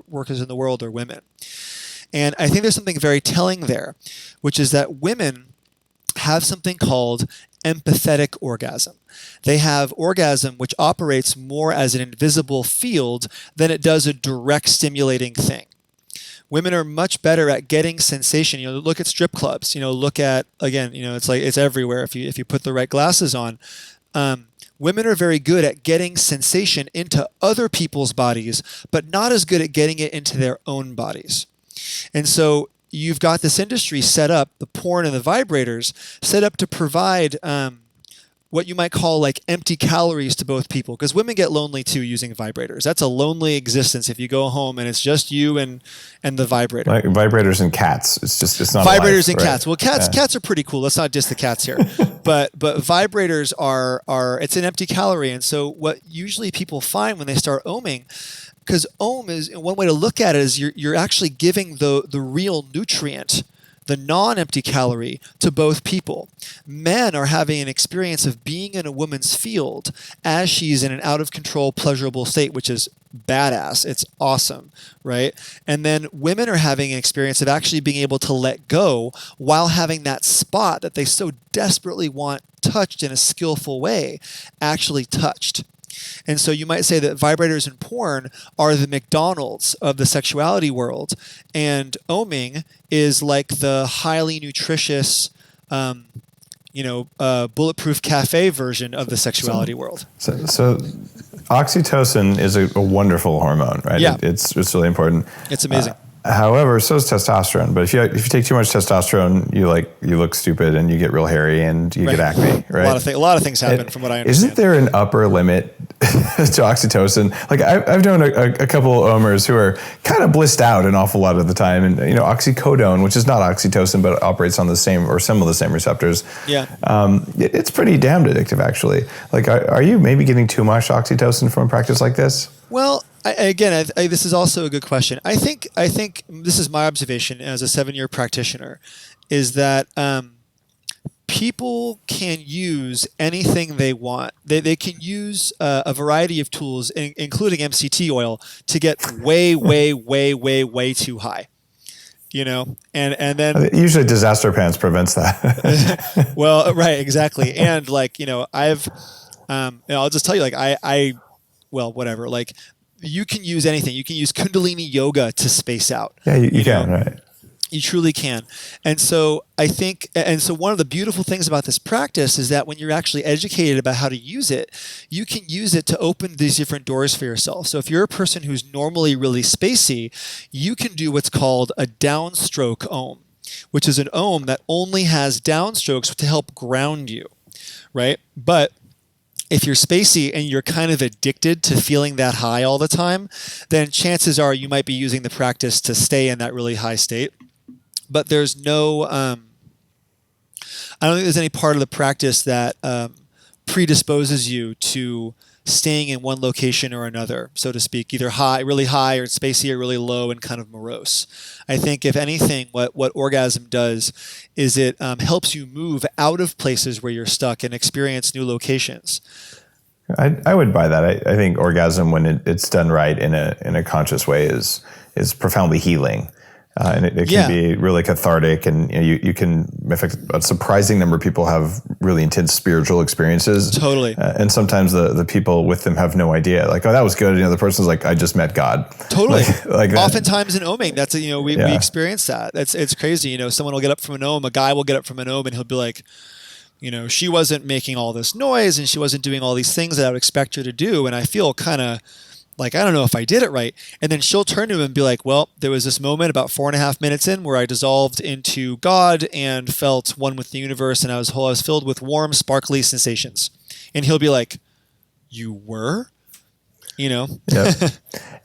workers in the world are women. And I think there's something very telling there, which is that women have something called empathetic orgasm. They have orgasm which operates more as an invisible field than it does a direct stimulating thing. Women are much better at getting sensation. Look at strip clubs. Look at, again, it's everywhere if you put the right glasses on. Women are very good at getting sensation into other people's bodies, but not as good at getting it into their own bodies. And so you've got this industry set up, the porn and the vibrators, set up to provide what you might call like empty calories to both people. Because women get lonely too using vibrators. That's a lonely existence if you go home and it's just you and the vibrator. Like vibrators and cats. It's not vibrators and right? cats. Well, cats are pretty cool. Let's not diss the cats here. but vibrators are it's an empty calorie. And so what usually people find when they start oming, because is one way to look at it is you're actually giving the real nutrient, the non-empty calorie, to both people. Men are having an experience of being in a woman's field as she's in an out-of-control, pleasurable state, which is badass. It's awesome, right? And then women are having an experience of actually being able to let go while having that spot that they so desperately want touched in a skillful way actually touched. And so you might say that vibrators and porn are the McDonald's of the sexuality world, and oming is like the highly nutritious, bulletproof cafe version of the sexuality world. So oxytocin is a wonderful hormone, right? Yeah. It's really important. It's amazing. However, so is testosterone. But if you take too much testosterone, you look stupid and you get real hairy and you get acne, right? A lot of things happen from what I understand. Isn't there an upper limit to oxytocin? Like I've known a couple of omers who are kind of blissed out an awful lot of the time, and oxycodone, which is not oxytocin but operates on the same or some of the same receptors. Yeah, it's pretty damned addictive, actually. Like, are you maybe getting too much oxytocin from a practice like this? Well, this is also a good question. I think this is my observation as a 7-year practitioner, is that people can use anything they want. They can use a variety of tools, including MCT oil, to get way, way, way, way, way too high. And then usually disaster pants prevents that. Well, right, exactly. And I've I'll just tell you, whatever. Like, you can use anything. You can use Kundalini yoga to space out. Yeah, you can, right? You truly can. And so I think, one of the beautiful things about this practice is that when you're actually educated about how to use it, you can use it to open these different doors for yourself. So if you're a person who's normally really spacey, you can do what's called a downstroke Om, which is an Om that only has downstrokes to help ground you, right? But If you're spacey and you're kind of addicted to feeling that high all the time, then chances are you might be using the practice to stay in that really high state. But there's no, I don't think there's any part of the practice that predisposes you to staying in one location or another, so to speak, either really high or spacey or really low and kind of morose. I think if anything, what orgasm does is it helps you move out of places where you're stuck and experience new locations. I would buy that. I think orgasm, when it's done right in a conscious way, is profoundly healing. And it can be really cathartic, and you can, in fact, a surprising number of people have really intense spiritual experiences. Totally. And sometimes the people with them have no idea. Like, oh, that was good. The person's like, I just met God. Totally. like that. Oftentimes in oming, that's we experience that. It's crazy. Someone will get up from an om, a guy will get up from an om, and he'll be like, she wasn't making all this noise and she wasn't doing all these things that I would expect her to do, and I feel kind of like, I don't know if I did it right. And then she'll turn to him and be like, well, there was this moment about 4.5 minutes in where I dissolved into God and felt one with the universe, and I was filled with warm, sparkly sensations. And he'll be like, you were? Yeah.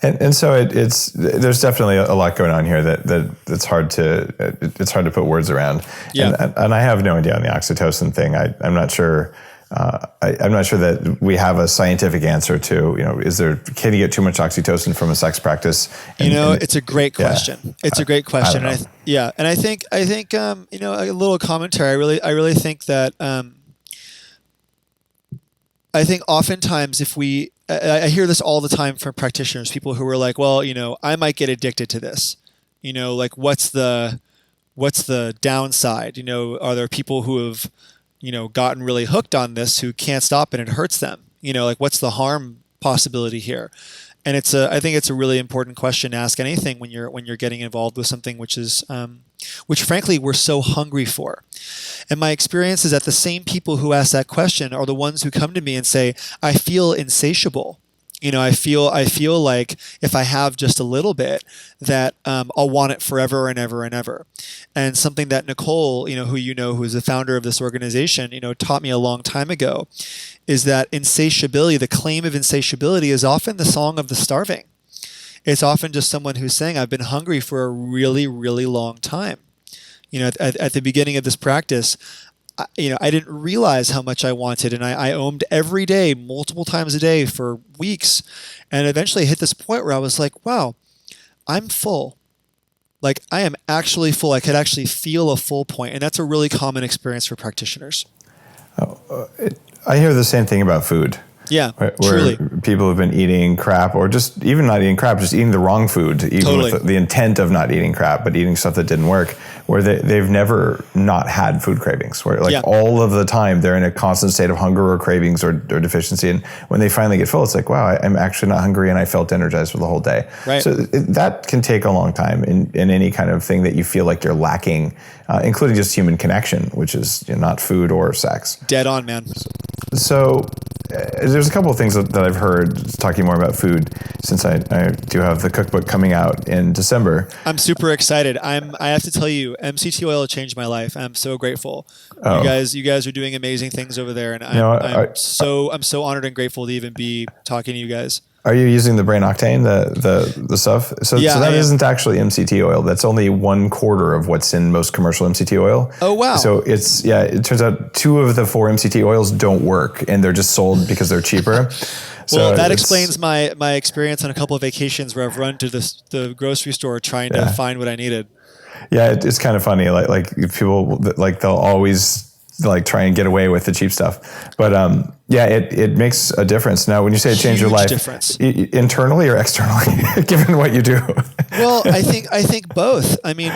And so there's definitely a lot going on here that it's hard to put words around. Yeah. And I have no idea on the oxytocin thing. I'm not sure. I'm not sure that we have a scientific answer to, can you get too much oxytocin from a sex practice? It's a great question. Yeah, it's a great question. I And I think, a little commentary. I really think that, I think oftentimes I hear this all the time from practitioners, people who are like, well, I might get addicted to this, like what's the downside? Are there people who have, gotten really hooked on this who can't stop and it hurts them? Like what's the harm possibility here? And I think it's a really important question to ask anything when you're getting involved with something which frankly we're so hungry for. And my experience is that the same people who ask that question are the ones who come to me and say, I feel insatiable. I feel like if I have just a little bit, that I'll want it forever and ever and ever. And something that Nicole, who is the founder of this organization, taught me a long time ago, is that insatiability, the claim of insatiability, is often the song of the starving. It's often just someone who's saying, I've been hungry for a really, really long time. At the beginning of this practice, I didn't realize how much I wanted, and I omed every day, multiple times a day for weeks, and eventually I hit this point where I was like, wow, I'm full. Like, I am actually full. I could actually feel a full point, and that's a really common experience for practitioners. I hear the same thing about food. Yeah, where truly. People have been eating crap, or just even not eating crap, just eating the wrong food, even Totally. with the intent of not eating crap, but eating stuff that didn't work, where they've never not had food cravings, where all of the time they're in a constant state of hunger or cravings or deficiency. And when they finally get full, it's like, wow, I'm actually not hungry, and I felt energized for the whole day. Right. So that can take a long time in any kind of thing that you feel like you're lacking, including just human connection, which is not food or sex. Dead on, man. So there's a couple of things that I've heard talking more about food, since I do have the cookbook coming out in December. I'm super excited. I have to tell you, MCT oil changed my life. I'm so grateful. Oh. You guys are doing amazing things over there, and I'm so honored and grateful to even be talking to you guys. Are you using the brain octane, the stuff? So that isn't actually MCT oil. That's only 1/4 of what's in most commercial MCT oil. Oh, wow. So it turns out 2 of the 4 MCT oils don't work, and they're just sold because they're cheaper. Well, that explains my experience on a couple of vacations where I've run to the grocery store trying to find what I needed. Yeah, it's kind of funny. Like people, they'll always try and get away with the cheap stuff. But it makes a difference. Now, when you say it changed your life, difference. Internally or externally, given what you do? Well, I think both. I mean,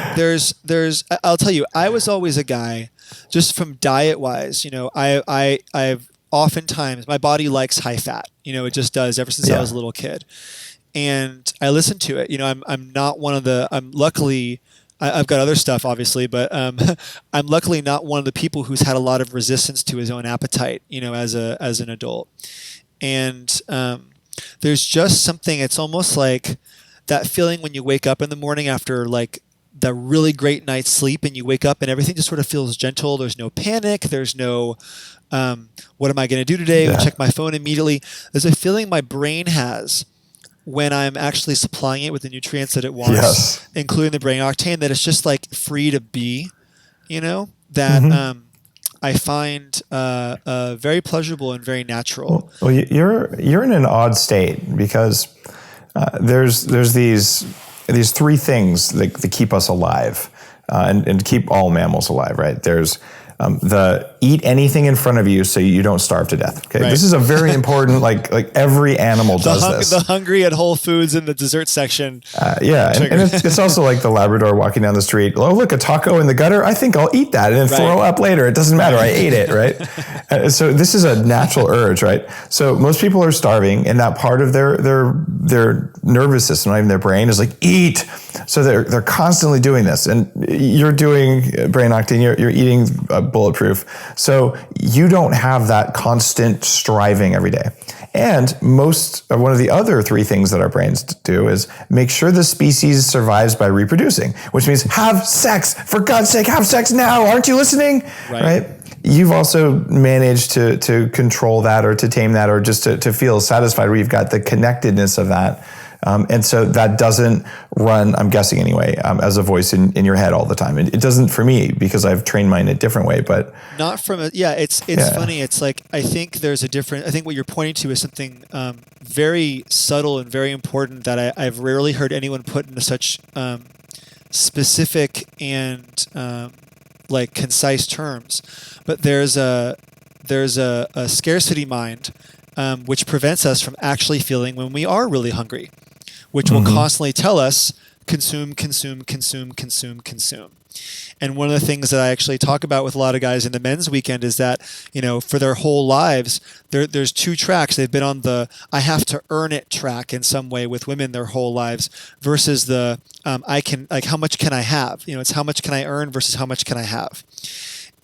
I'll tell you, I was always a guy, just from diet wise, I've oftentimes, my body likes high fat, it just does ever since I was a little kid. And I listen to it. I'm not one of I'm luckily, I've got other stuff, obviously, but I'm luckily not one of the people who's had a lot of resistance to his own appetite, as an adult. And there's just something. It's almost like that feeling when you wake up in the morning after that really great night's sleep, and you wake up and everything just sort of feels gentle. There's no panic. There's no, what am I going to do today? Yeah. Check my phone immediately. There's a feeling my brain has when I'm actually supplying it with the nutrients that it wants, Yes. including the brain octane, that it's just like free to be, that I find very pleasurable and very natural. Well, you're in an odd state because there's these three things that keep us alive and keep all mammals alive, right? There's the eat anything in front of you so you don't starve to death. Okay, Right. This is a very important, like every animal does this. The hungry at Whole Foods in the dessert section. Yeah, and it's also like the Labrador walking down the street. Oh, look, a taco in the gutter. I think I'll eat that and then throw up later. It doesn't matter. I ate it, right? So this is a natural urge, right? So most people are starving, and that part of their nervous system, not even their brain, is like eat. So they're constantly doing this, and you're doing brain octane. You're eating Bulletproof. So you don't have that constant striving every day. And one of the other three things that our brains do is make sure the species survives by reproducing, which means have sex. For God's sake, have sex now. Aren't you listening? Right? You've also managed to control that or to tame that or just to feel satisfied where you've got the connectedness of that. And so that doesn't run, I'm guessing anyway, as a voice in your head all the time. It doesn't for me because I've trained mine a different way, but not from it's funny. It's like, I think there's a different, I think what you're pointing to is something very subtle and very important that I've rarely heard anyone put into such specific and like concise terms. But there's a scarcity mind which prevents us from actually feeling when we are really hungry, which will constantly tell us consume, consume, consume, consume, consume. And one of the things that I actually talk about with a lot of guys in the men's weekend is that, for their whole lives, there's two tracks. They've been on the I have to earn it track in some way with women their whole lives versus the how much can I have? It's how much can I earn versus how much can I have?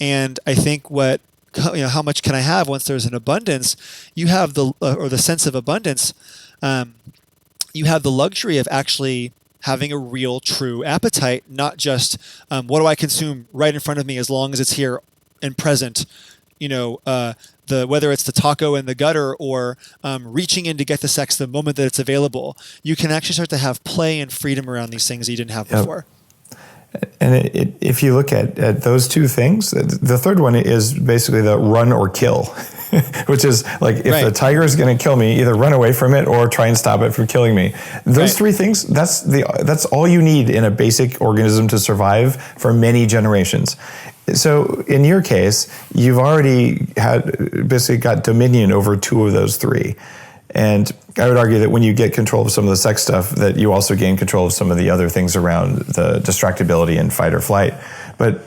And I think how much can I have once there's an abundance, you have the sense of abundance, you have the luxury of actually having a real, true appetite, not just what do I consume right in front of me as long as it's here and present, whether it's the taco in the gutter or reaching in to get the sex the moment that it's available. You can actually start to have play and freedom around these things that you didn't have before. And if you look at those two things, the third one is basically the run or kill, which is like if the tiger is going to kill me, either run away from it or try and stop it from killing me. Those three things, that's all you need in a basic organism to survive for many generations. So in your case, you've already basically got dominion over two of those three. And I would argue that when you get control of some of the sex stuff, that you also gain control of some of the other things around the distractibility and fight or flight. But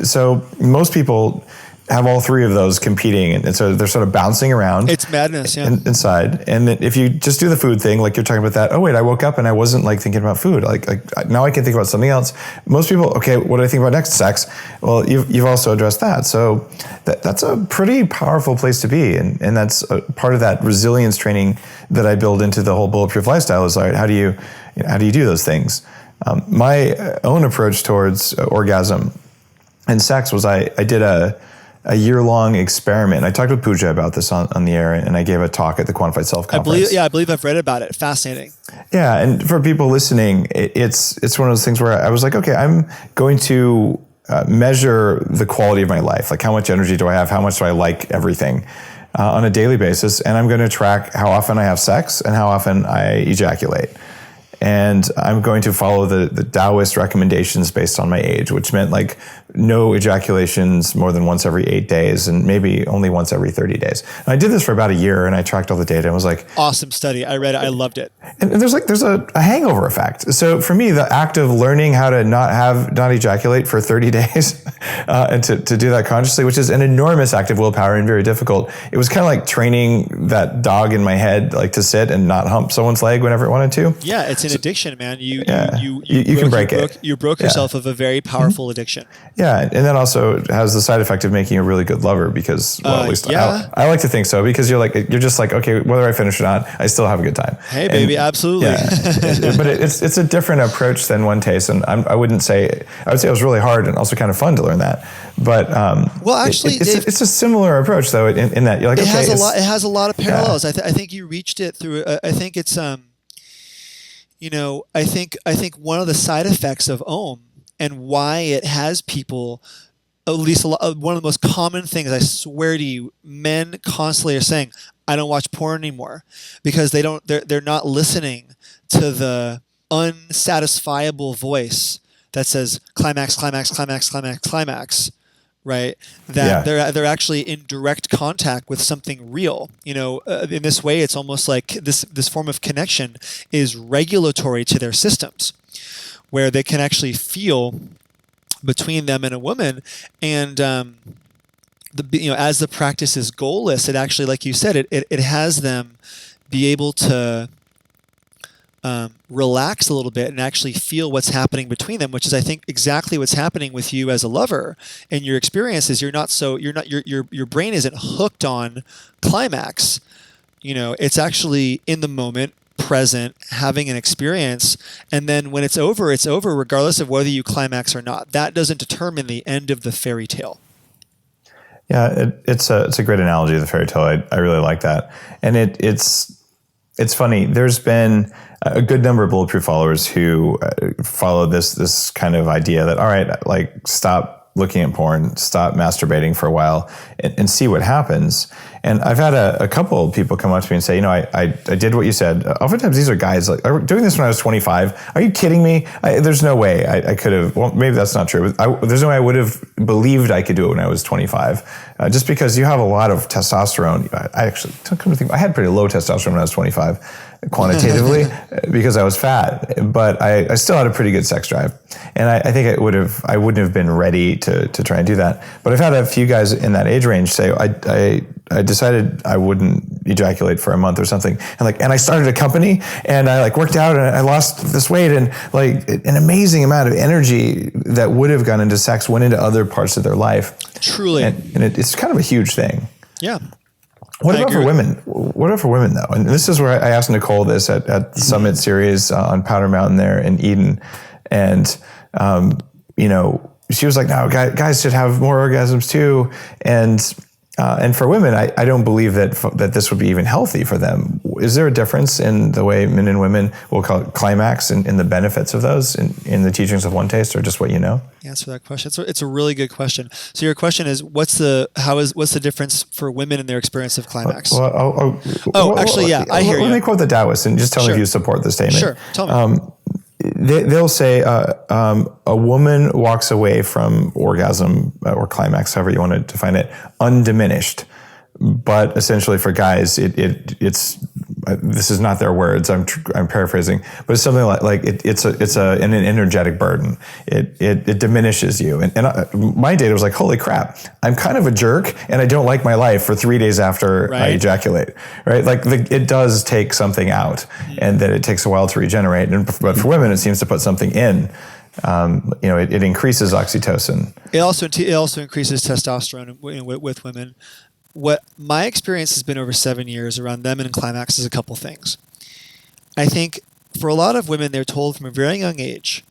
so most people have all three of those competing, and so they're sort of bouncing around. It's madness, inside. And if you just do the food thing, like you're talking about that, oh wait, I woke up and I wasn't like thinking about food. Like now I can think about something else. Most people, okay, what do I think about next? Sex. Well, you've also addressed that. So that's a pretty powerful place to be, and that's a part of that resilience training that I build into the whole Bulletproof lifestyle. Is all right, how do you do those things? My own approach towards orgasm and sex was I did a year-long experiment. I talked with Pooja about this on the air, and I gave a talk at the Quantified Self Conference. I believe I've read about it. Fascinating. Yeah, and for people listening, it's one of those things where I was like, okay, I'm going to measure the quality of my life. Like how much energy do I have? How much do I like everything on a daily basis? And I'm going to track how often I have sex and how often I ejaculate. And I'm going to follow the Taoist recommendations based on my age, which meant like no ejaculations more than once every 8 days and maybe only once every 30 days. And I did this for about a year, and I tracked all the data and was like, awesome study. I read it. I loved it. And there's a hangover effect. So for me, the act of learning how to not ejaculate for 30 days and to do that consciously, which is an enormous act of willpower and very difficult. It was kind of like training that dog in my head, like to sit and not hump someone's leg whenever it wanted to. Yeah, it's an addiction, man. You can break it. You broke yourself of a very powerful addiction. Yeah, and that also has the side effect of making you a really good lover because, well, at least I like to think so, because you're just like, okay, whether I finish or not, I still have a good time. Hey, baby, absolutely. Yeah, but it's a different approach than OneTaste, and I would say it was really hard and also kind of fun to learn that. But well, actually, it's a similar approach though, in that you're like, it has a lot of parallels. I think you reached it through. I think it's I think one of the side effects of Om and why it has people, at least one of the most common things, I swear to you, men constantly are saying, I don't watch porn anymore, because they're not listening to the unsatisfiable voice that says climax, climax, climax, climax, climax, right? That they're actually in direct contact with something real. In this way, it's almost like this form of connection is regulatory to their systems, where they can actually feel between them and a woman. And as the practice is goalless, it actually, like you said, it has them be able to relax a little bit and actually feel what's happening between them, which is, I think, exactly what's happening with you as a lover. And your experience is your brain isn't hooked on climax. It's actually in the moment, present, having an experience, and then when it's over, regardless of whether you climax or not. That doesn't determine the end of the fairy tale. Yeah, it's a great analogy of the fairy tale. I really like that, and it's funny. There's been a good number of Bulletproof followers who follow this kind of idea that, all right, like, stop looking at porn, stop masturbating for a while, and see what happens. And I've had a couple of people come up to me and say, I did what you said. Oftentimes these are guys like, doing this when I was 25. Are you kidding me? There's no way I could have. Well, maybe that's not true. There's no way I would have believed I could do it when I was 25. Just because you have a lot of testosterone. I actually, come to think, I had pretty low testosterone when I was 25. Quantitatively, because I was fat, but I still had a pretty good sex drive, and I think I wouldn't have been ready to try and do that. But I've had a few guys in that age range say, I decided I wouldn't ejaculate for a month or something, and I started a company, and I worked out, and I lost this weight, and an amazing amount of energy that would have gone into sex went into other parts of their life. Truly, and it's kind of a huge thing. Yeah. What about for women? What about for women, though? And this is where I asked Nicole this at the Summit series on Powder Mountain there in Eden. And, she was like, no, guys should have more orgasms too. And for women, I don't believe that this would be even healthy for them. Is there a difference in the way men and women, we'll call it climax, in the benefits of those in the teachings of OneTaste, or just what you know? Answer that question. It's a really good question. So your question is, what's the difference for women in their experience of climax? Actually, I hear you. Let me quote the Taoist and just tell me if you support the statement. Sure, tell me. They'll say a woman walks away from orgasm or climax, however you want to define it, undiminished. But essentially, for guys, it's this is not their words. I'm paraphrasing, but it's something like it's an energetic burden. It diminishes you. And my data was like, holy crap! I'm kind of a jerk, and I don't like my life for 3 days after I ejaculate. Right? It does take something out, and that it takes a while to regenerate. But for women, it seems to put something in. It increases oxytocin. It also increases testosterone with women. What my experience has been over 7 years around them and climax is a couple things. I think for a lot of women, they're told from a very young age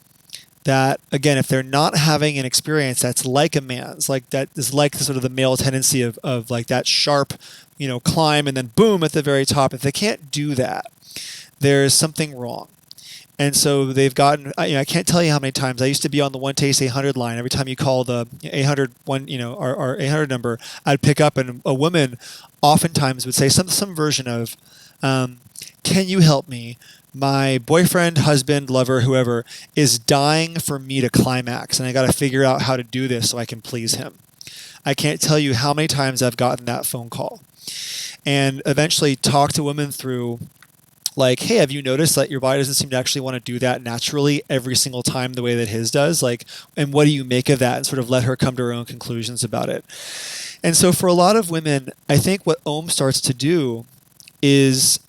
that, again, if they're not having an experience that's like a man's, that is like the sort of the male tendency of like that sharp, climb and then boom at the very top, if they can't do that, there's something wrong. And so they've gotten, I can't tell you how many times I used to be on the OneTaste 800 line. Every time you call the 800 our 800 number, I'd pick up, and a woman oftentimes would say some version of, can you help me? My boyfriend, husband, lover, whoever is dying for me to climax, and I got to figure out how to do this so I can please him. I can't tell you how many times I've gotten that phone call, and eventually talk to women through, like, hey, have you noticed that your body doesn't seem to actually want to do that naturally every single time the way that his does? And what do you make of that? And sort of let her come to her own conclusions about it. And so for a lot of women, I think what Om starts to do is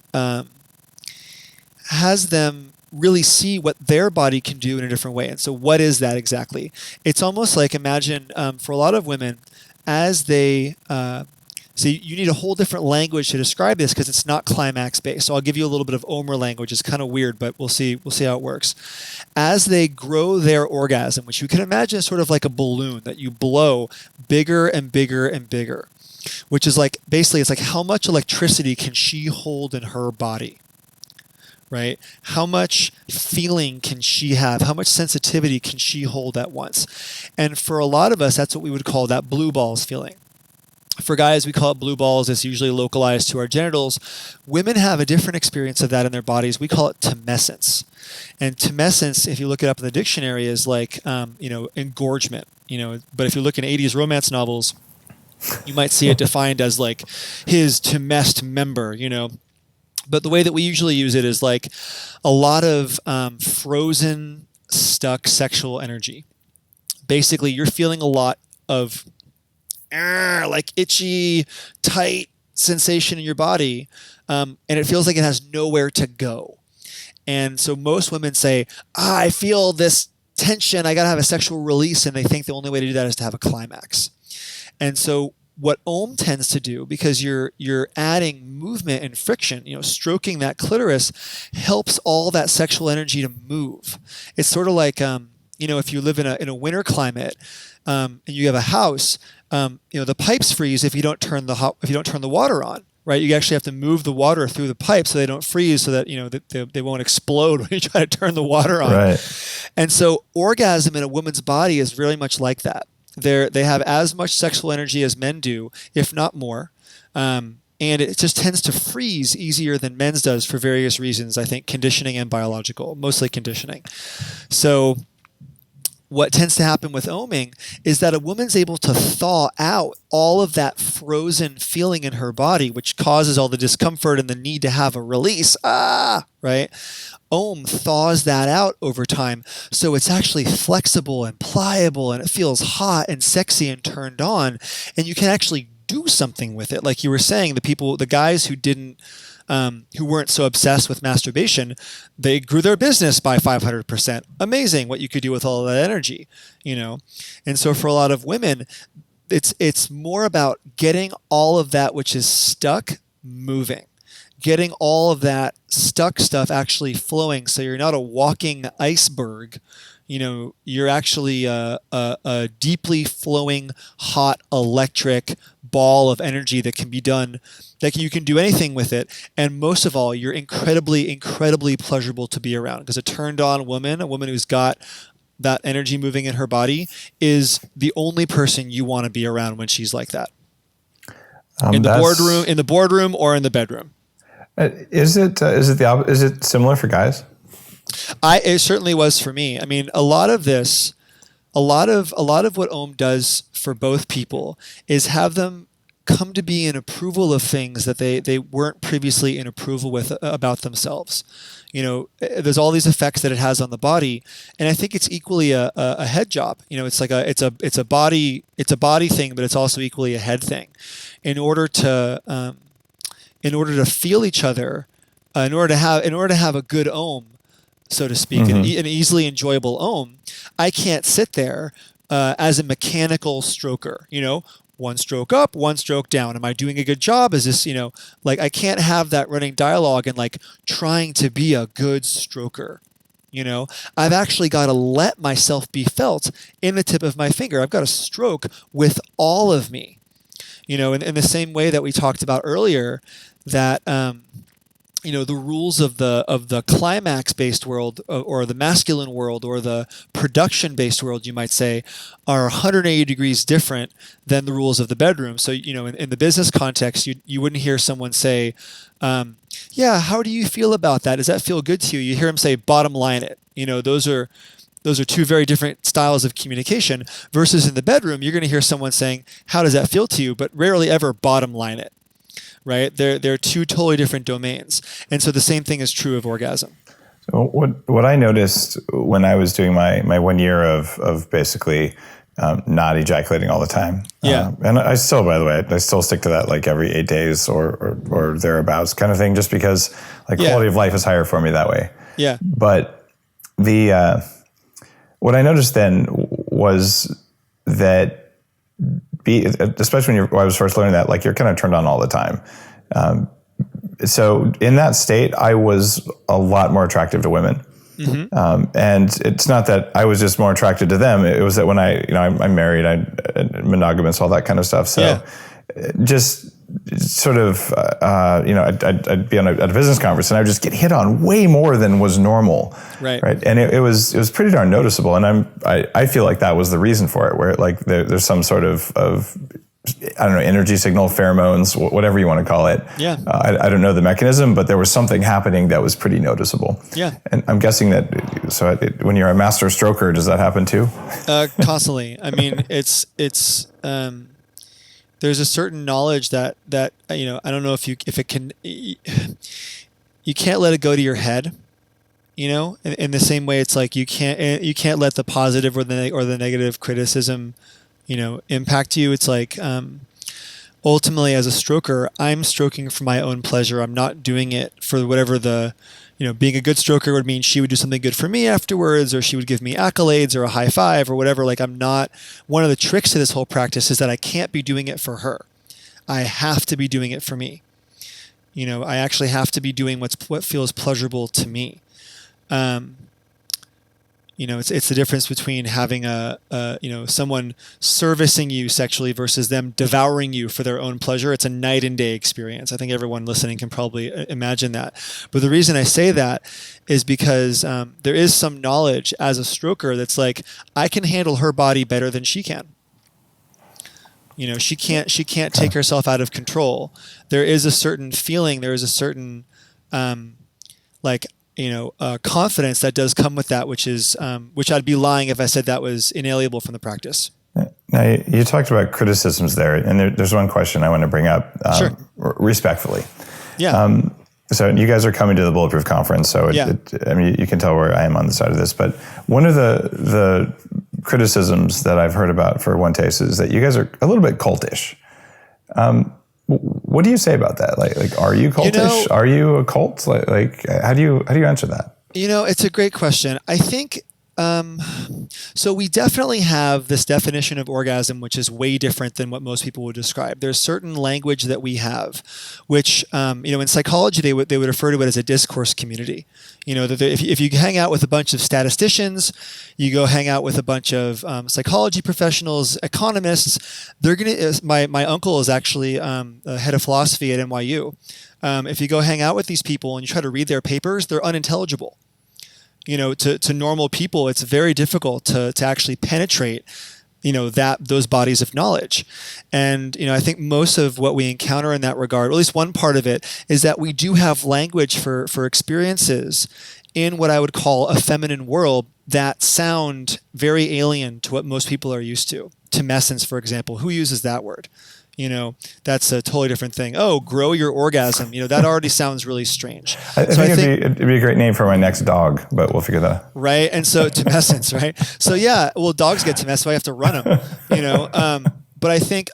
has them really see what their body can do in a different way. And so what is that exactly? It's almost like, imagine for a lot of women, as they, so you need a whole different language to describe this because it's not climax based. So I'll give you a little bit of Omer language. It's kind of weird, but we'll see how it works. As they grow their orgasm, which you can imagine sort of like a balloon that you blow bigger and bigger and bigger, which is like, basically it's like how much electricity can she hold in her body? Right? How much feeling can she have? How much sensitivity can she hold at once? And for a lot of us, that's what we would call that blue balls feeling. For guys, we call it blue balls. It's usually localized to our genitals. Women have a different experience of that in their bodies. We call it tumescence. And tumescence, if you look it up in the dictionary, is like, engorgement. But if you look in 80s romance novels, you might see it defined as like his tumesced member, But the way that we usually use it is like a lot of frozen, stuck sexual energy. Basically, you're feeling a lot of like itchy, tight sensation in your body, and it feels like it has nowhere to go. And so most women say, I feel this tension, I got to have a sexual release, and they think the only way to do that is to have a climax. And so what Om tends to do, because you're adding movement and friction, stroking that clitoris helps all that sexual energy to move. It's sort of like, if you live in a winter climate and you have a house, the pipes freeze if you don't turn the water on, right? You actually have to move the water through the pipe so they don't freeze, so that they won't explode when you try to turn the water on. Right. And so orgasm in a woman's body is very much like that. They have as much sexual energy as men do, if not more. And it just tends to freeze easier than men's does for various reasons, I think, conditioning and biological, mostly conditioning. So what tends to happen with oming is that a woman's able to thaw out all of that frozen feeling in her body, which causes all the discomfort and the need to have a release. Right? Om thaws that out over time. So it's actually flexible and pliable, and it feels hot and sexy and turned on. And you can actually do something with it. Like you were saying, the guys who weren't so obsessed with masturbation, they grew their business by 500%. Amazing what you could do with all of that energy, And so for a lot of women, it's more about getting all of that which is stuck moving, getting all of that stuck stuff actually flowing. So you're not a walking iceberg. You're actually a deeply flowing, hot, electric ball of energy that can be done, that you can do anything with it. And most of all, you're incredibly, incredibly pleasurable to be around, because a turned on woman, a woman who's got that energy moving in her body, is the only person you want to be around when she's like that. In the boardroom or in the bedroom. Is it similar for guys? It certainly was for me. I mean, a lot of what Om does for both people is have them come to be in approval of things that they weren't previously in approval with about themselves. There's all these effects that it has on the body, and I think it's equally a head job. It's like it's a body thing, but it's also equally a head thing. In order to feel each other, in order to have a good Om, so to speak, an easily enjoyable Om, I can't sit there as a mechanical stroker, one stroke up, one stroke down. Am I doing a good job? Is this, I can't have that running dialogue and trying to be a good stroker. I've actually got to let myself be felt in the tip of my finger. I've got to stroke with all of me, in the same way that we talked about earlier, that, the rules of the climax-based world, or the masculine world, or the production-based world, you might say, are 180 degrees different than the rules of the bedroom. So, in the business context, you wouldn't hear someone say, how do you feel about that? Does that feel good to you? You hear them say, bottom line it. Those are two very different styles of communication. Versus in the bedroom, you're going to hear someone saying, how does that feel to you? But rarely ever bottom line it. Right? They're two totally different domains. And so the same thing is true of orgasm. So what I noticed when I was doing my 1 year of basically not ejaculating all the time. Yeah. And I still, by the way, I still stick to that every 8 days or thereabouts kind of thing, just because quality of life is higher for me that way. Yeah. But what I noticed then was that, especially when I was first learning that, like, you're kind of turned on all the time. So in that state, I was a lot more attractive to women. And it's not that I was just more attracted to them. It was that when I'm married, I'm monogamous, all that kind of stuff. So just sort of, I'd be at a business conference and I would just get hit on way more than was normal. Right. And it was pretty darn noticeable. And I feel like that was the reason for it, where like there's some sort of I don't know, energy signal, pheromones, whatever you want to call it. Yeah. I don't know the mechanism, but there was something happening that was pretty noticeable. Yeah. And I'm guessing that, when you're a master stroker, does that happen too? Constantly. I mean, it's there's a certain knowledge that I don't know if it can, you can't let it go to your head. In the same way, it's like you can't let the positive or the negative criticism, impact you. It's like, ultimately as a stroker, I'm stroking for my own pleasure. I'm not doing it for whatever being a good stroker would mean she would do something good for me afterwards, or she would give me accolades or a high five or whatever. Like, I'm not, one of the tricks to this whole practice is that I can't be doing it for her. I have to be doing it for me. I actually have to be doing what feels pleasurable to me. It's the difference between having someone servicing you sexually versus them devouring you for their own pleasure. It's a night and day experience. I think everyone listening can probably imagine that. But the reason I say that is because there is some knowledge as a stroker that's like, I can handle her body better than she can. She can't take herself out of control. There is a certain feeling. There is a certain confidence that does come with that, which I'd be lying if I said that was inalienable from the practice. Now, you talked about criticisms there, and there's one question I want to bring up, Sure. Respectfully. Yeah. So you guys are coming to the Bulletproof Conference, so you can tell where I am on the side of this, but one of the criticisms that I've heard about for OneTaste is that you guys are a little bit cultish. What do you say about that? Like, are you cultish? Are you a cult? Like, how do you answer that? It's a great question. I think, so we definitely have this definition of orgasm, which is way different than what most people would describe. There's certain language that we have, which, in psychology, they would refer to it as a discourse community. If you hang out with a bunch of statisticians, you go hang out with a bunch of psychology professionals, economists, they're going to, my uncle is actually the head of philosophy at NYU. If you go hang out with these people and you try to read their papers, they're unintelligible. To normal people, it's very difficult to actually penetrate, those bodies of knowledge. And, I think most of what we encounter in that regard, or at least one part of it, is that we do have language for experiences in what I would call a feminine world that sound very alien to what most people are used to. Tumescence, for example. Who uses that word? That's a totally different thing. Oh, grow your orgasm. That already sounds really strange. I think it'd be a great name for my next dog, but we'll figure that out. Right. And so tumescence, right? So yeah, well, dogs get tumescence, so I have to run them, but I think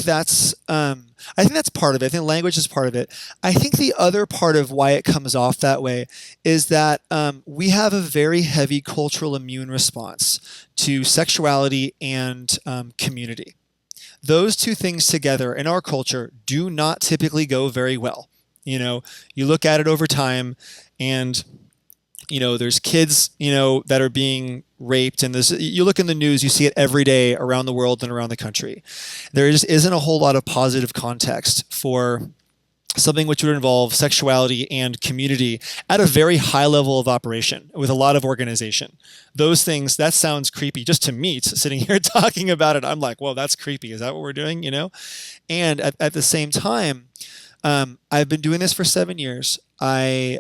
that's part of it. I think language is part of it. I think the other part of why it comes off that way is that we have a very heavy cultural immune response to sexuality and community. Those two things together in our culture do not typically go very well. You look at it over time and, there's kids, that are being raped, and you look in the news, you see it every day around the world and around the country. There just isn't a whole lot of positive context for something which would involve sexuality and community at a very high level of operation with a lot of organization. Those things, that sounds creepy just to me, sitting here talking about it. I'm like, well, that's creepy. Is that what we're doing? And at the same time, I've been doing this for 7 years. I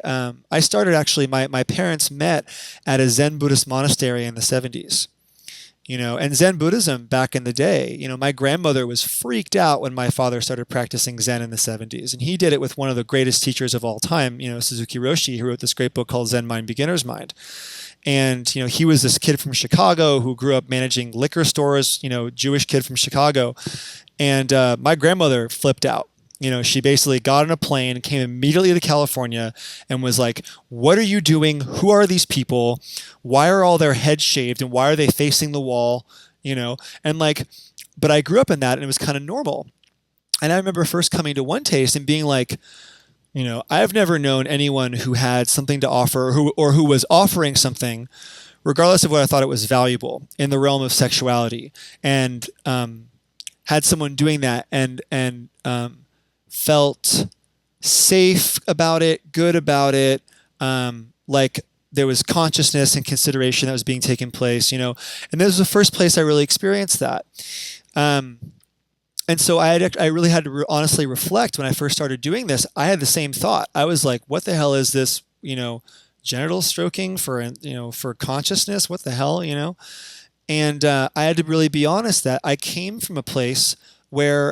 started actually, my parents met at a Zen Buddhist monastery in the 70s. And Zen Buddhism back in the day, my grandmother was freaked out when my father started practicing Zen in the 70s. And he did it with one of the greatest teachers of all time, Suzuki Roshi, who wrote this great book called Zen Mind, Beginner's Mind. And, he was this kid from Chicago who grew up managing liquor stores, Jewish kid from Chicago. And my grandmother flipped out. she basically got on a plane, came immediately to California, and was like, "What are you doing? Who are these people? Why are all their heads shaved? And why are they facing the wall?" And like, but I grew up in that, and it was kind of normal. And I remember first coming to OneTaste and being like, I've never known anyone who had something to offer, who was offering something, regardless of what I thought it was valuable in the realm of sexuality, and had someone doing that and felt safe about it, good about it, like there was consciousness and consideration that was being taken place, and this was the first place I really experienced that. And so I really had to honestly reflect when I first started doing this. I had the same thought. I was like, what the hell is this, genital stroking for consciousness? What the hell, And I had to really be honest that I came from a place where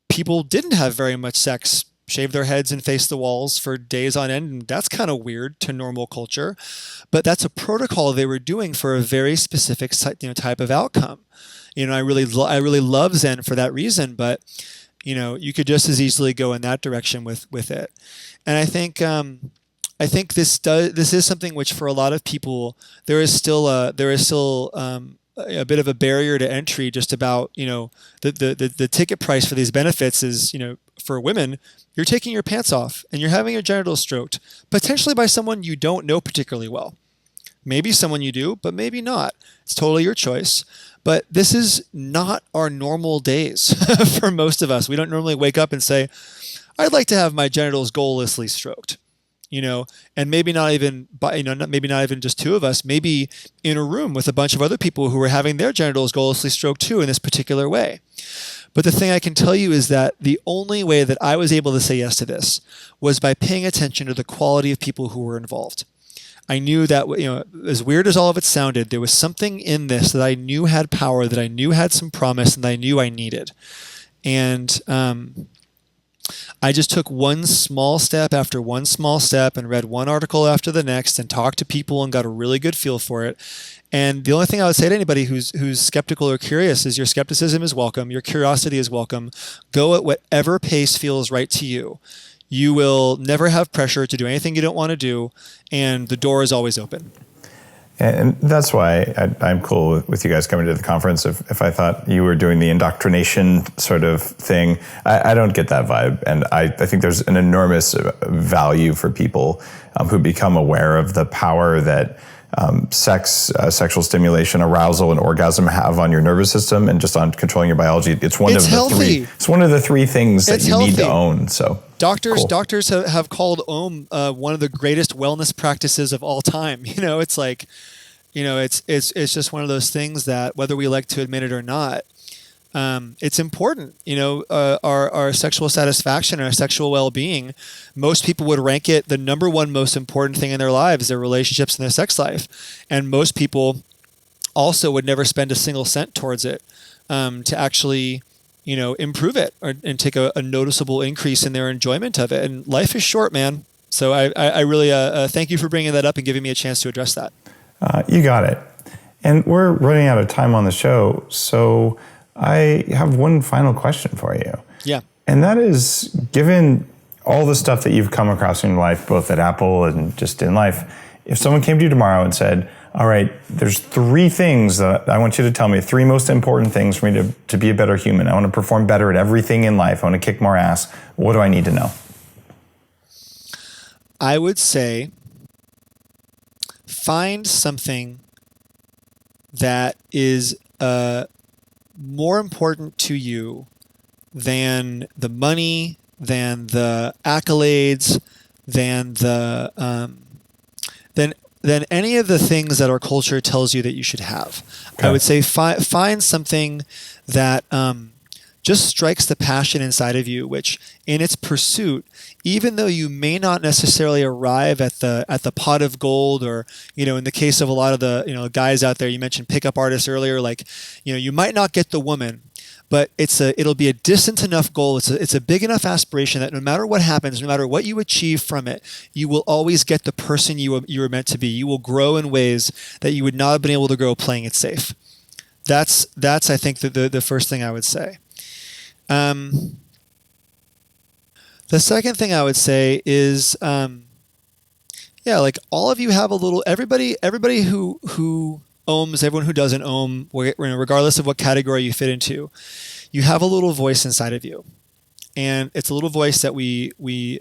people didn't have very much sex, shave their heads and face the walls for days on end. And that's kind of weird to normal culture. But that's a protocol they were doing for a very specific type of outcome. I really love Zen for that reason, but you could just as easily go in that direction with it. And I think this is something which for a lot of people there is still a bit of a barrier to entry. Just about the ticket price for these benefits is for women, you're taking your pants off and you're having your genitals stroked, potentially by someone you don't know particularly well. Maybe someone you do, but maybe not. It's totally your choice. But this is not our normal days for most of us. We don't normally wake up and say, I'd like to have my genitals goallessly stroked, and maybe not even maybe not even just two of us, maybe in a room with a bunch of other people who are having their genitals goallessly stroked too in this particular way. But the thing I can tell you is that the only way that I was able to say yes to this was by paying attention to the quality of people who were involved. I knew that, as weird as all of it sounded, there was something in this that I knew had power, that I knew had some promise, and that I knew I needed. And I just took one small step after one small step and read one article after the next and talked to people and got a really good feel for it. And the only thing I would say to anybody who's skeptical or curious is your skepticism is welcome. Your curiosity is welcome. Go at whatever pace feels right to you. You will never have pressure to do anything you don't want to do, and the door is always open. And that's why I'm cool with you guys coming to the conference. If I thought you were doing the indoctrination sort of thing, I don't get that vibe. And I think there's an enormous value for people who become aware of the power that sexual stimulation, arousal, and orgasm have on your nervous system and just on controlling your biology. It's one of the three things that you need to own. So doctors have called Om one of the greatest wellness practices of all time. It's like, it's just one of those things that whether we like to admit it or not, it's important. Our sexual satisfaction and our sexual well-being, most people would rank it the number one most important thing in their lives, their relationships and their sex life. And most people also would never spend a single cent towards it to actually, improve it and take a noticeable increase in their enjoyment of it. And life is short, man. So I really thank you for bringing that up and giving me a chance to address that. You got it. And we're running out of time on the show, so I have one final question for you. Yeah. And that is, given all the stuff that you've come across in your life, both at Apple and just in life, if someone came to you tomorrow and said, all right, there's 3 things that I want you to tell me, 3 most important things for me to be a better human. I want to perform better at everything in life. I want to kick more ass. What do I need to know? I would say find something that is more important to you than the money, than the accolades, than the than any of the things that our culture tells you that you should have. Okay. I would say find something that just strikes the passion inside of you, which in its pursuit, even though you may not necessarily arrive at the pot of gold, or, in the case of a lot of the, guys out there, you mentioned pickup artists earlier, like, you might not get the woman, but it'll be a distant enough goal. It's a big enough aspiration that no matter what happens, no matter what you achieve from it, you will always get the person you were meant to be. You will grow in ways that you would not have been able to grow playing it safe. That's I think the first thing I would say. The second thing I would say is, like all of you have a little, everybody who ohms, everyone who doesn't ohm, regardless of what category you fit into, you have a little voice inside of you. And it's a little voice that I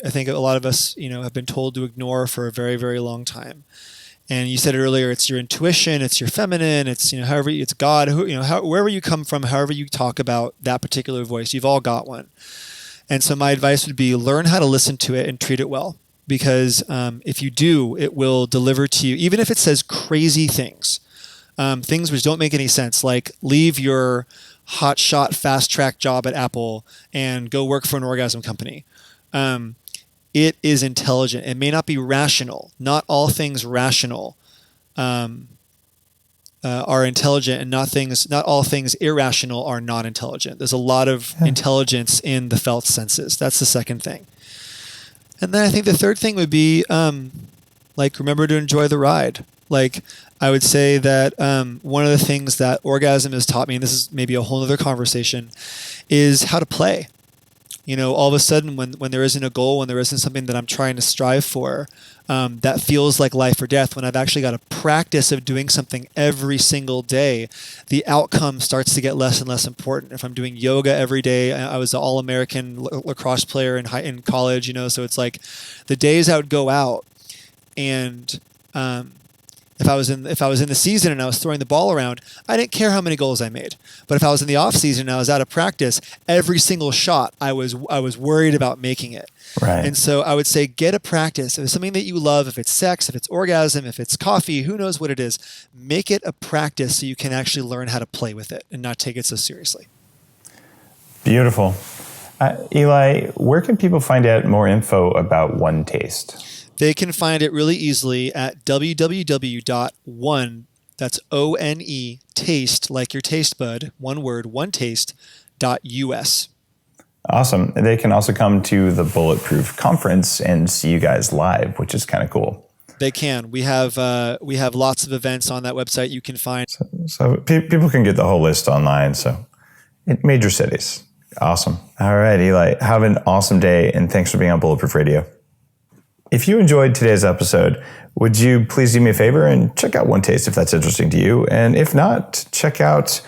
think a lot of us, have been told to ignore for a very, very long time. And you said it earlier, it's your intuition, it's your feminine, it's, however, it's God, wherever you come from, however you talk about that particular voice, you've all got one. And so my advice would be learn how to listen to it and treat it well. Because if you do, it will deliver to you, even if it says crazy things, things which don't make any sense, like leave your hotshot fast track job at Apple and go work for an orgasm company. It is intelligent. It may not be rational. Not all things rational are intelligent, and not all things irrational are not intelligent. There's a lot of intelligence in the felt senses. That's the second thing. And then I think the third thing would be, remember to enjoy the ride. I would say that one of the things that orgasm has taught me, and this is maybe a whole other conversation, is how to play. All of a sudden when there isn't a goal, when there isn't something that I'm trying to strive for, that feels like life or death, when I've actually got a practice of doing something every single day, the outcome starts to get less and less important. If I'm doing yoga every day, I was an all-American lacrosse player in college, so it's like the days I would go out and if I was in the season and I was throwing the ball around, I didn't care how many goals I made. But if I was in the off season and I was out of practice, every single shot I was worried about making it. Right. And so I would say get a practice. If it's something that you love, if it's sex, if it's orgasm, if it's coffee, who knows what it is, make it a practice so you can actually learn how to play with it and not take it so seriously. Beautiful. Eli, where can people find out more info about OneTaste? They can find it really easily at www.one, that's O-N-E, taste, like your taste bud, one word, OneTaste.us. Awesome. They can also come to the Bulletproof conference and see you guys live, which is kind of cool. They can. We have lots of events on that website you can find. So people can get the whole list online. So in major cities. Awesome. All right, Eli, have an awesome day, and thanks for being on Bulletproof Radio. If you enjoyed today's episode, would you please do me a favor and check out OneTaste if that's interesting to you? And if not, check out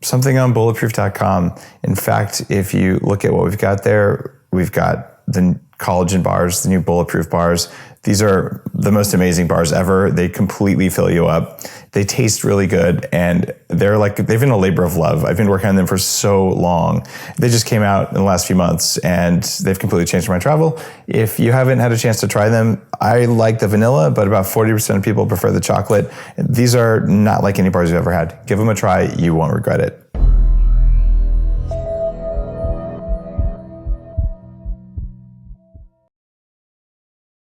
something on bulletproof.com. In fact, if you look at what we've got there, we've got the collagen bars, the new Bulletproof bars. These are the most amazing bars ever. They completely fill you up. They taste really good, and they've been a labor of love. I've been working on them for so long. They just came out in the last few months, and they've completely changed my travel. If you haven't had a chance to try them, I like the vanilla, but about 40% of people prefer the chocolate. These are not like any bars you've ever had. Give them a try. You won't regret it.